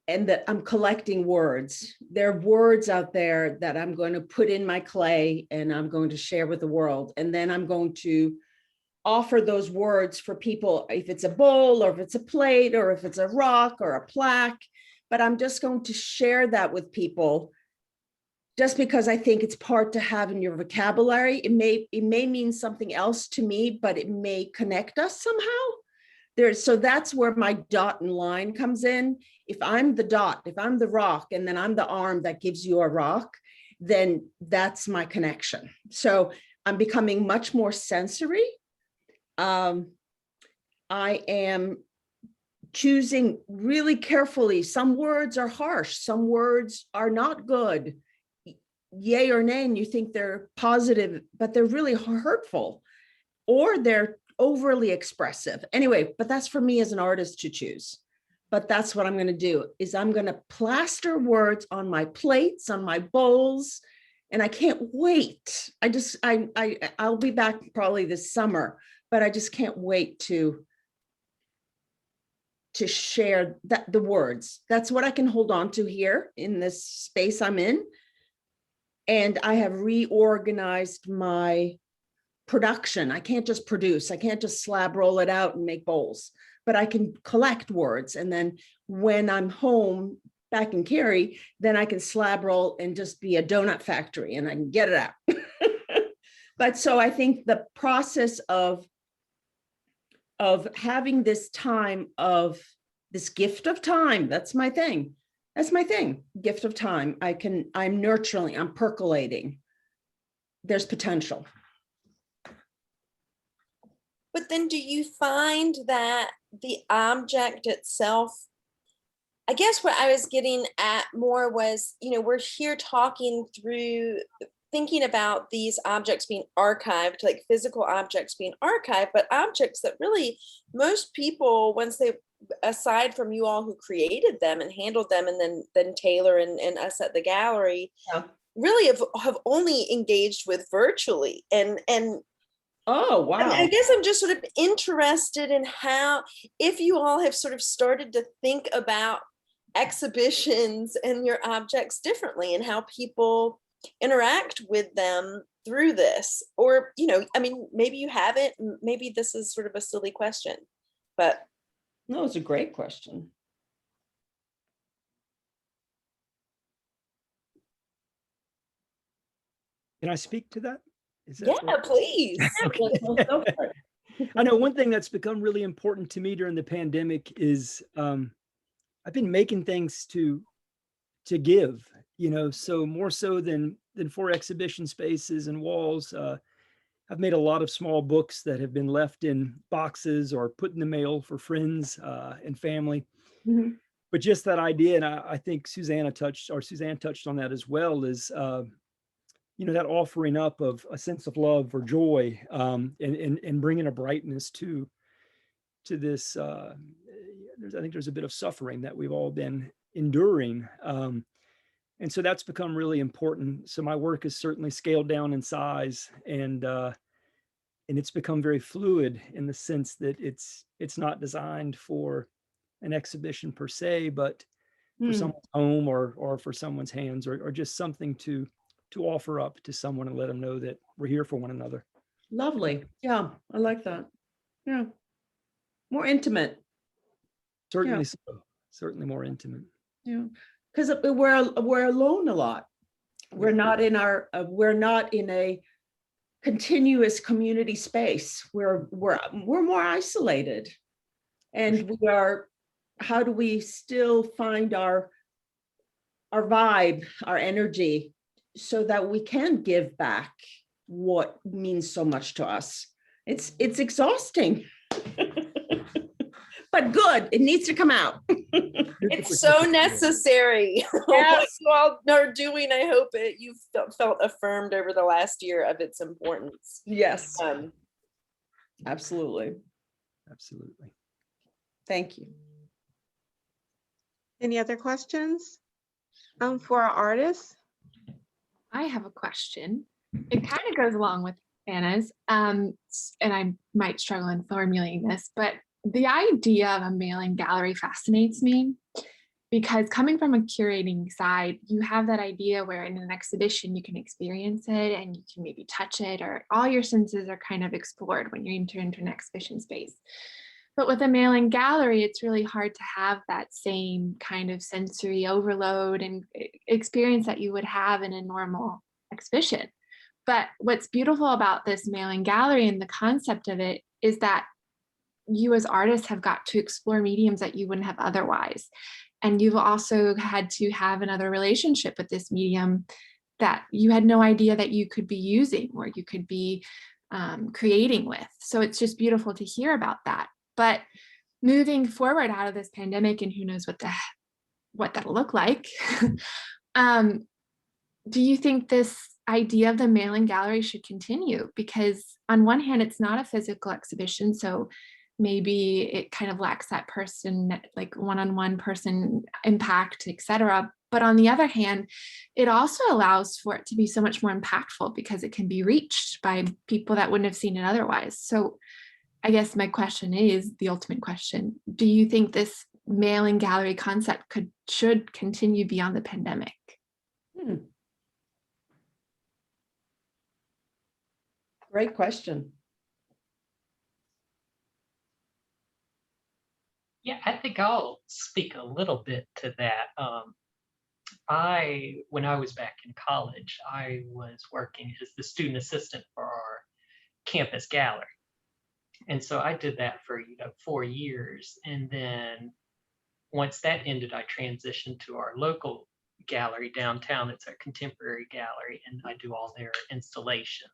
[SPEAKER 5] I'm collecting words. There are words out there that I'm going to put in my clay and I'm going to share with the world. And then I'm going to offer those words for people, if it's a bowl or if it's a plate or if it's a rock or a plaque, but I'm just going to share that with people just because I think it's part to have in your vocabulary. It may mean something else to me, but it may connect us somehow. So that's where my dot and line comes in. If I'm the dot, if I'm the rock, and then I'm the arm that gives you a rock, then that's my connection. So I'm becoming much more sensory. I am choosing really carefully. Some words are harsh, some words are not good. Yay or nay, and you think they're positive, but they're really hurtful, or they're overly expressive. Anyway, but that's for me as an artist to choose. But that's what I'm going to do, is I'm going to plaster words on my plates, on my bowls, and I can't wait. I'll be back probably this summer, but I just can't wait to share the words. That's what I can hold on to here in this space I'm in. And I have reorganized my production. I can't just produce. I can't just slab roll it out and make bowls, but I can collect words. And then when I'm home back in Cary, then I can slab roll and just be a donut factory and I can get it out. But so I think the process of having this time of this gift of time, that's my thing. That's my thing, gift of time. I'm nurturing, I'm percolating. There's potential.
[SPEAKER 8] But then do you find that the object itself, I guess what I was getting at more was, you know, we're here talking through, thinking about these objects being archived, like physical objects being archived, but objects that really most people, once they, aside from you all who created them and handled them, and then Taylor and us at the gallery, really have only engaged with virtually. And
[SPEAKER 5] Oh,
[SPEAKER 8] I
[SPEAKER 5] wow.
[SPEAKER 8] guess I'm just sort of interested in how, if you all have sort of started to think about exhibitions and your objects differently and how people interact with them through this, or, I mean, maybe you haven't, maybe this is sort of a silly question, but.
[SPEAKER 5] No, it's a great question.
[SPEAKER 6] Can I speak to that?
[SPEAKER 8] Yeah, please.
[SPEAKER 6] Okay. I know one thing that's become really important to me during the pandemic is I've been making things to give, so more so than for exhibition spaces and walls. I've made a lot of small books that have been left in boxes or put in the mail for friends and family.
[SPEAKER 5] Mm-hmm.
[SPEAKER 6] But just that idea, and I think Suzanne touched on that as well, is that offering up of a sense of love or joy, and bringing a brightness to this. I think there's a bit of suffering that we've all been enduring. And so that's become really important. So my work is certainly scaled down in size, and it's become very fluid in the sense that it's not designed for an exhibition per se, but for someone's home or for someone's hands, or just something to offer up to someone and let them know that we're here for one another.
[SPEAKER 5] Lovely. Yeah, I like that. Yeah. More intimate.
[SPEAKER 6] Certainly so. Certainly more intimate.
[SPEAKER 5] Yeah. Because we're alone a lot. We're not in a continuous community space. We're more isolated. And we are, how do we still find our vibe, our energy, so that we can give back what means so much to us? It's exhausting. But good, it needs to come out.
[SPEAKER 8] It's so necessary. What you all are doing, I hope you've felt affirmed over the last year of its importance.
[SPEAKER 5] Yes. Absolutely.
[SPEAKER 6] Absolutely.
[SPEAKER 5] Thank you.
[SPEAKER 1] Any other questions for our artists?
[SPEAKER 9] I have a question. It kind of goes along with Anna's, and I might struggle in formulating this, but the idea of a mailing gallery fascinates me, because coming from a curating side, you have that idea where in an exhibition you can experience it and you can maybe touch it, or all your senses are kind of explored when you enter into an exhibition space. But with a mailing gallery, it's really hard to have that same kind of sensory overload and experience that you would have in a normal exhibition. But what's beautiful about this mailing gallery and the concept of it is that you as artists have got to explore mediums that you wouldn't have otherwise. And you've also had to have another relationship with this medium that you had no idea that you could be using or you could be creating with. So it's just beautiful to hear about that. But moving forward out of this pandemic, and who knows what that'll look like, do you think this idea of the mailing gallery should continue? Because on one hand, it's not a physical exhibition, so maybe it kind of lacks that person, like one-on-one person impact, etc. But on the other hand, it also allows for it to be so much more impactful because it can be reached by people that wouldn't have seen it otherwise. So I guess my question is the ultimate question. Do you think this mailing gallery concept should continue beyond the pandemic?
[SPEAKER 5] Great question.
[SPEAKER 3] Yeah, I think I'll speak a little bit to that. When I was back in college, I was working as the student assistant for our campus gallery. And so I did that for 4 years. And then once that ended, I transitioned to our local gallery downtown. It's our contemporary gallery, and I do all their installations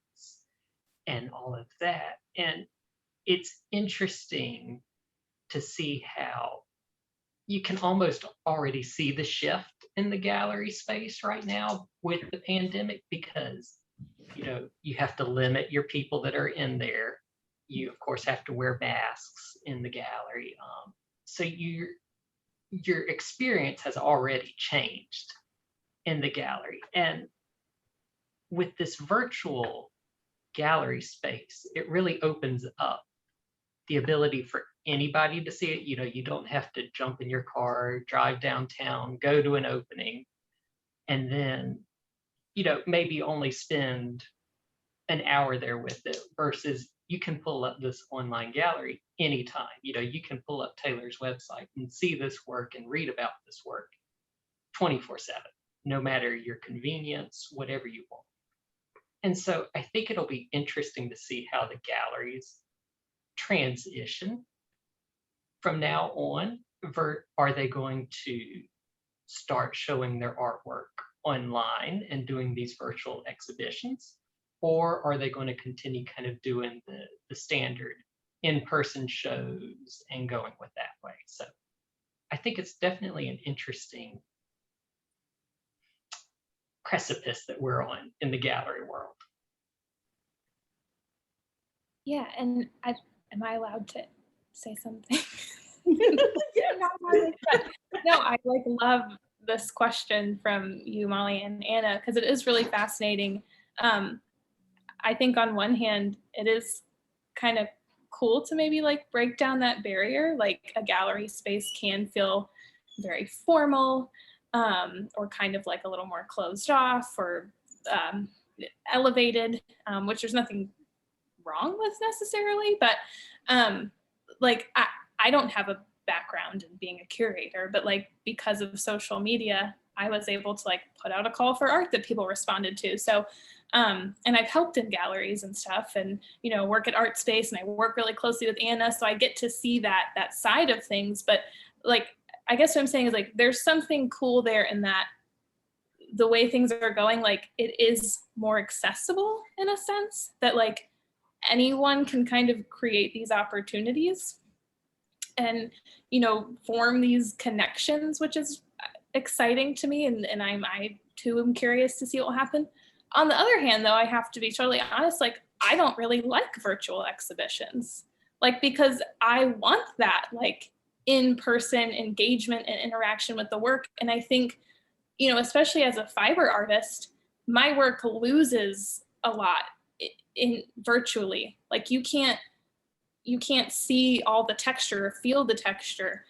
[SPEAKER 3] and all of that. And it's interesting to see how you can almost already see the shift in the gallery space right now with the pandemic, because you have to limit your people that are in there. You of course have to wear masks in the gallery, so your experience has already changed in the gallery. And with this virtual gallery space, it really opens up the ability for anybody to see it. You know, you don't have to jump in your car, drive downtown, go to an opening, and then, you know, maybe only spend an hour there with it, versus you can pull up this online gallery anytime. You know, you can pull up Taylor's website and see this work and read about this work 24/7, no matter your convenience, whatever you want. And so I think it'll be interesting to see how the galleries transition from now on. Are they going to start showing their artwork online and doing these virtual exhibitions? Or are they going to continue kind of doing the standard in-person shows and going with that way? So I think it's definitely an interesting precipice that we're on in the gallery world.
[SPEAKER 2] Yeah, and am I allowed to say something? No, I like love this question from you, Molly and Anna, because it is really fascinating. I think on one hand, it is kind of cool to maybe like break down that barrier. Like a gallery space can feel very formal, or kind of like a little more closed off or elevated, which there's nothing wrong with necessarily, but like I don't have a background in being a curator, but like because of social media, I was able to like put out a call for art that people responded to. So and I've helped in galleries and stuff, and you know, work at Art Space, and I work really closely with Anna, so I get to see that side of things. But like, I guess what I'm saying is like there's something cool there in that the way things are going, like it is more accessible in a sense that like anyone can kind of create these opportunities and, you know, form these connections, which is exciting to me. And I too am curious to see what will happen. On the other hand, though, I have to be totally honest, like I don't really like virtual exhibitions, like because I want that like in-person engagement and interaction with the work. And I think, you know, especially as a fiber artist, my work loses a lot in virtually. Like you can't see all the texture or feel the texture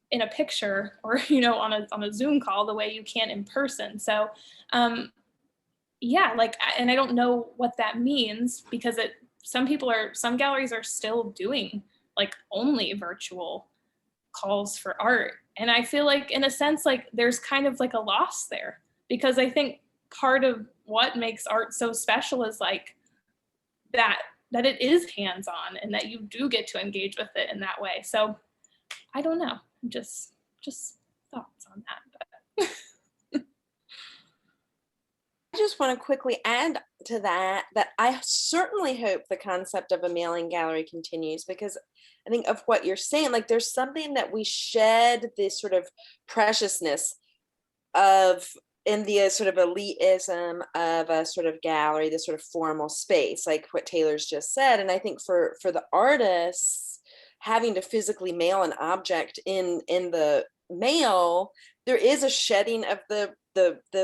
[SPEAKER 2] in a picture or, you know, on a Zoom call the way you can in person. So yeah, like, and I don't know what that means because some galleries are still doing like only virtual calls for art. And I feel like in a sense, like there's kind of like a loss there, because I think part of what makes art so special is like that it is hands-on and that you do get to engage with it in that way. So I don't know, just thoughts on that. But
[SPEAKER 8] I just want to quickly add to that I certainly hope the concept of a mailing gallery continues, because I think of what you're saying, like there's something that we shed this sort of preciousness of in the sort of elitism of a sort of gallery, this sort of formal space, like what Taylor's just said. And I think for the artists, having to physically mail an object in the mail, there is a shedding of the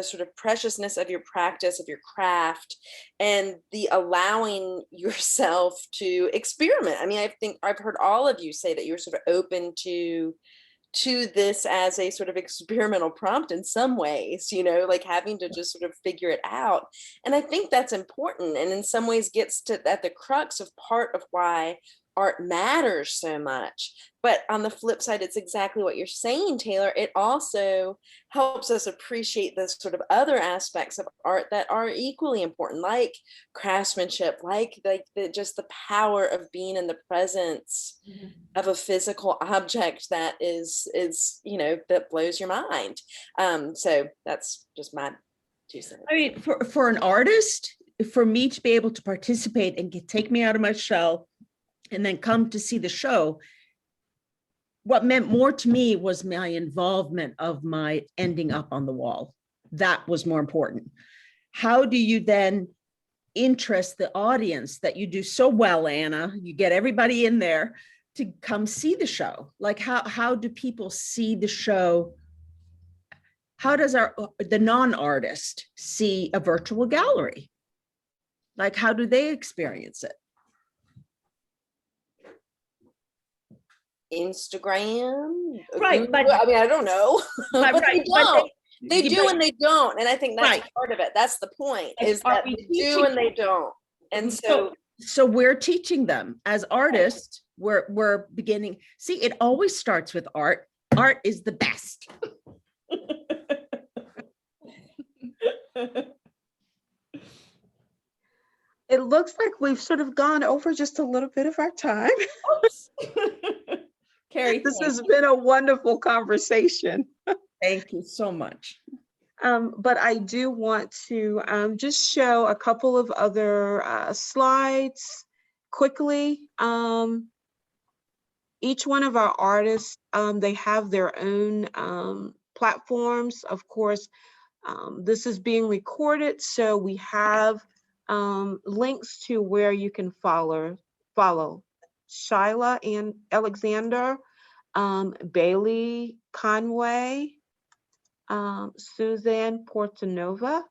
[SPEAKER 8] sort of preciousness of your practice, of your craft, and the allowing yourself to experiment. I mean, I think I've heard all of you say that you're sort of open to this as a sort of experimental prompt in some ways, you know, like having to just sort of figure it out. And I think that's important, and in some ways gets at the crux of part of why art matters so much. But on the flip side, it's exactly what you're saying, Taylor. It also helps us appreciate the sort of other aspects of art that are equally important, like craftsmanship, like just the power of being in the presence of a physical object that is, you know, that blows your mind. So that's just my 2 cents.
[SPEAKER 5] I mean, for an artist, for me to be able to participate and take me out of my shell and then come to see the show, what meant more to me was my involvement of my ending up on the wall. That was more important. How do you then interest the audience that you do so well, Anna? You get everybody in there to come see the show. Like how do people see the show? How does the non-artist see a virtual gallery? Like, how do they experience it?
[SPEAKER 8] Instagram,
[SPEAKER 5] Right, but-
[SPEAKER 8] Google, I mean, I don't know.
[SPEAKER 5] But,
[SPEAKER 8] But
[SPEAKER 5] right,
[SPEAKER 8] they
[SPEAKER 5] but
[SPEAKER 8] don't. They
[SPEAKER 5] yeah,
[SPEAKER 8] do
[SPEAKER 5] but-
[SPEAKER 8] and they don't. And I think that's
[SPEAKER 5] Right.
[SPEAKER 8] part of it. That's the point,
[SPEAKER 5] And
[SPEAKER 8] is
[SPEAKER 5] are
[SPEAKER 8] that
[SPEAKER 5] we
[SPEAKER 8] they do
[SPEAKER 5] teaching-
[SPEAKER 8] and they don't. And so
[SPEAKER 5] So we're teaching them as artists, we're beginning. See, it always starts with art. Art is the best.
[SPEAKER 1] It looks like we've sort of gone over just a little bit of our time.
[SPEAKER 5] Carrie,
[SPEAKER 1] This has been a wonderful conversation.
[SPEAKER 5] thank you so much.
[SPEAKER 1] But I do want to just show a couple of other slides quickly. Each one of our artists, they have their own platforms. Of course, this is being recorded, so we have links to where you can follow Shyla and Alexander, Bailey Conway, Suzanne Portanova,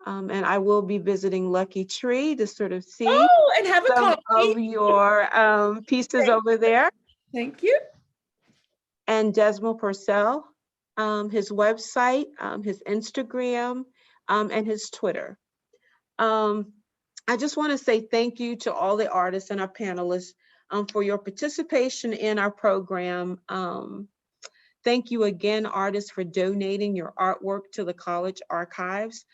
[SPEAKER 1] and I will be visiting Lucky Tree to sort of see
[SPEAKER 5] Oh, and have a
[SPEAKER 1] some
[SPEAKER 5] coffee.
[SPEAKER 1] of your pieces
[SPEAKER 5] Thank
[SPEAKER 1] over there.
[SPEAKER 5] Thank you.
[SPEAKER 1] And Desmond Purcell, his website, his Instagram, and his Twitter. I just want to say thank you to all the artists and our panelists for your participation in our program. Thank you again, artists, for donating your artwork to the College Archives.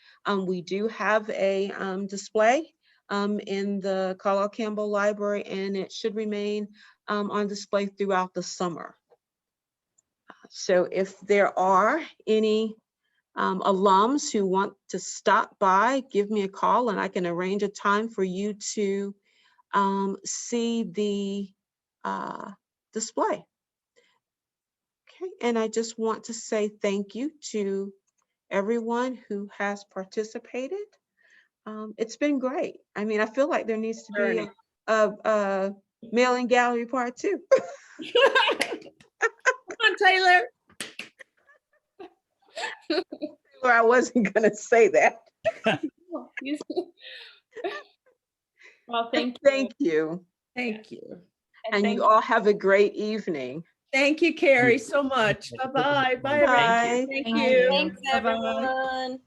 [SPEAKER 1] We do have a display in the Carlisle Campbell Library, and it should remain on display throughout the summer. So if there are any alums who want to stop by, give me a call and I can arrange a time for you to see the display. Okay, and I just want to say thank you to everyone who has participated. It's been great. I mean, I feel like there needs to be a mailing gallery part 2.
[SPEAKER 5] Come on, Taylor.
[SPEAKER 1] Or I wasn't gonna say that.
[SPEAKER 2] Well, thank you.
[SPEAKER 1] Thank you.
[SPEAKER 5] Thank you.
[SPEAKER 1] And
[SPEAKER 2] thank
[SPEAKER 1] you all have a great evening.
[SPEAKER 5] Thank you, Carrie, so much. Bye-bye. Bye, everyone.
[SPEAKER 1] Bye.
[SPEAKER 5] Thank
[SPEAKER 4] Thank
[SPEAKER 5] you.
[SPEAKER 4] you.
[SPEAKER 8] thanks,
[SPEAKER 5] Bye-bye.
[SPEAKER 8] everyone.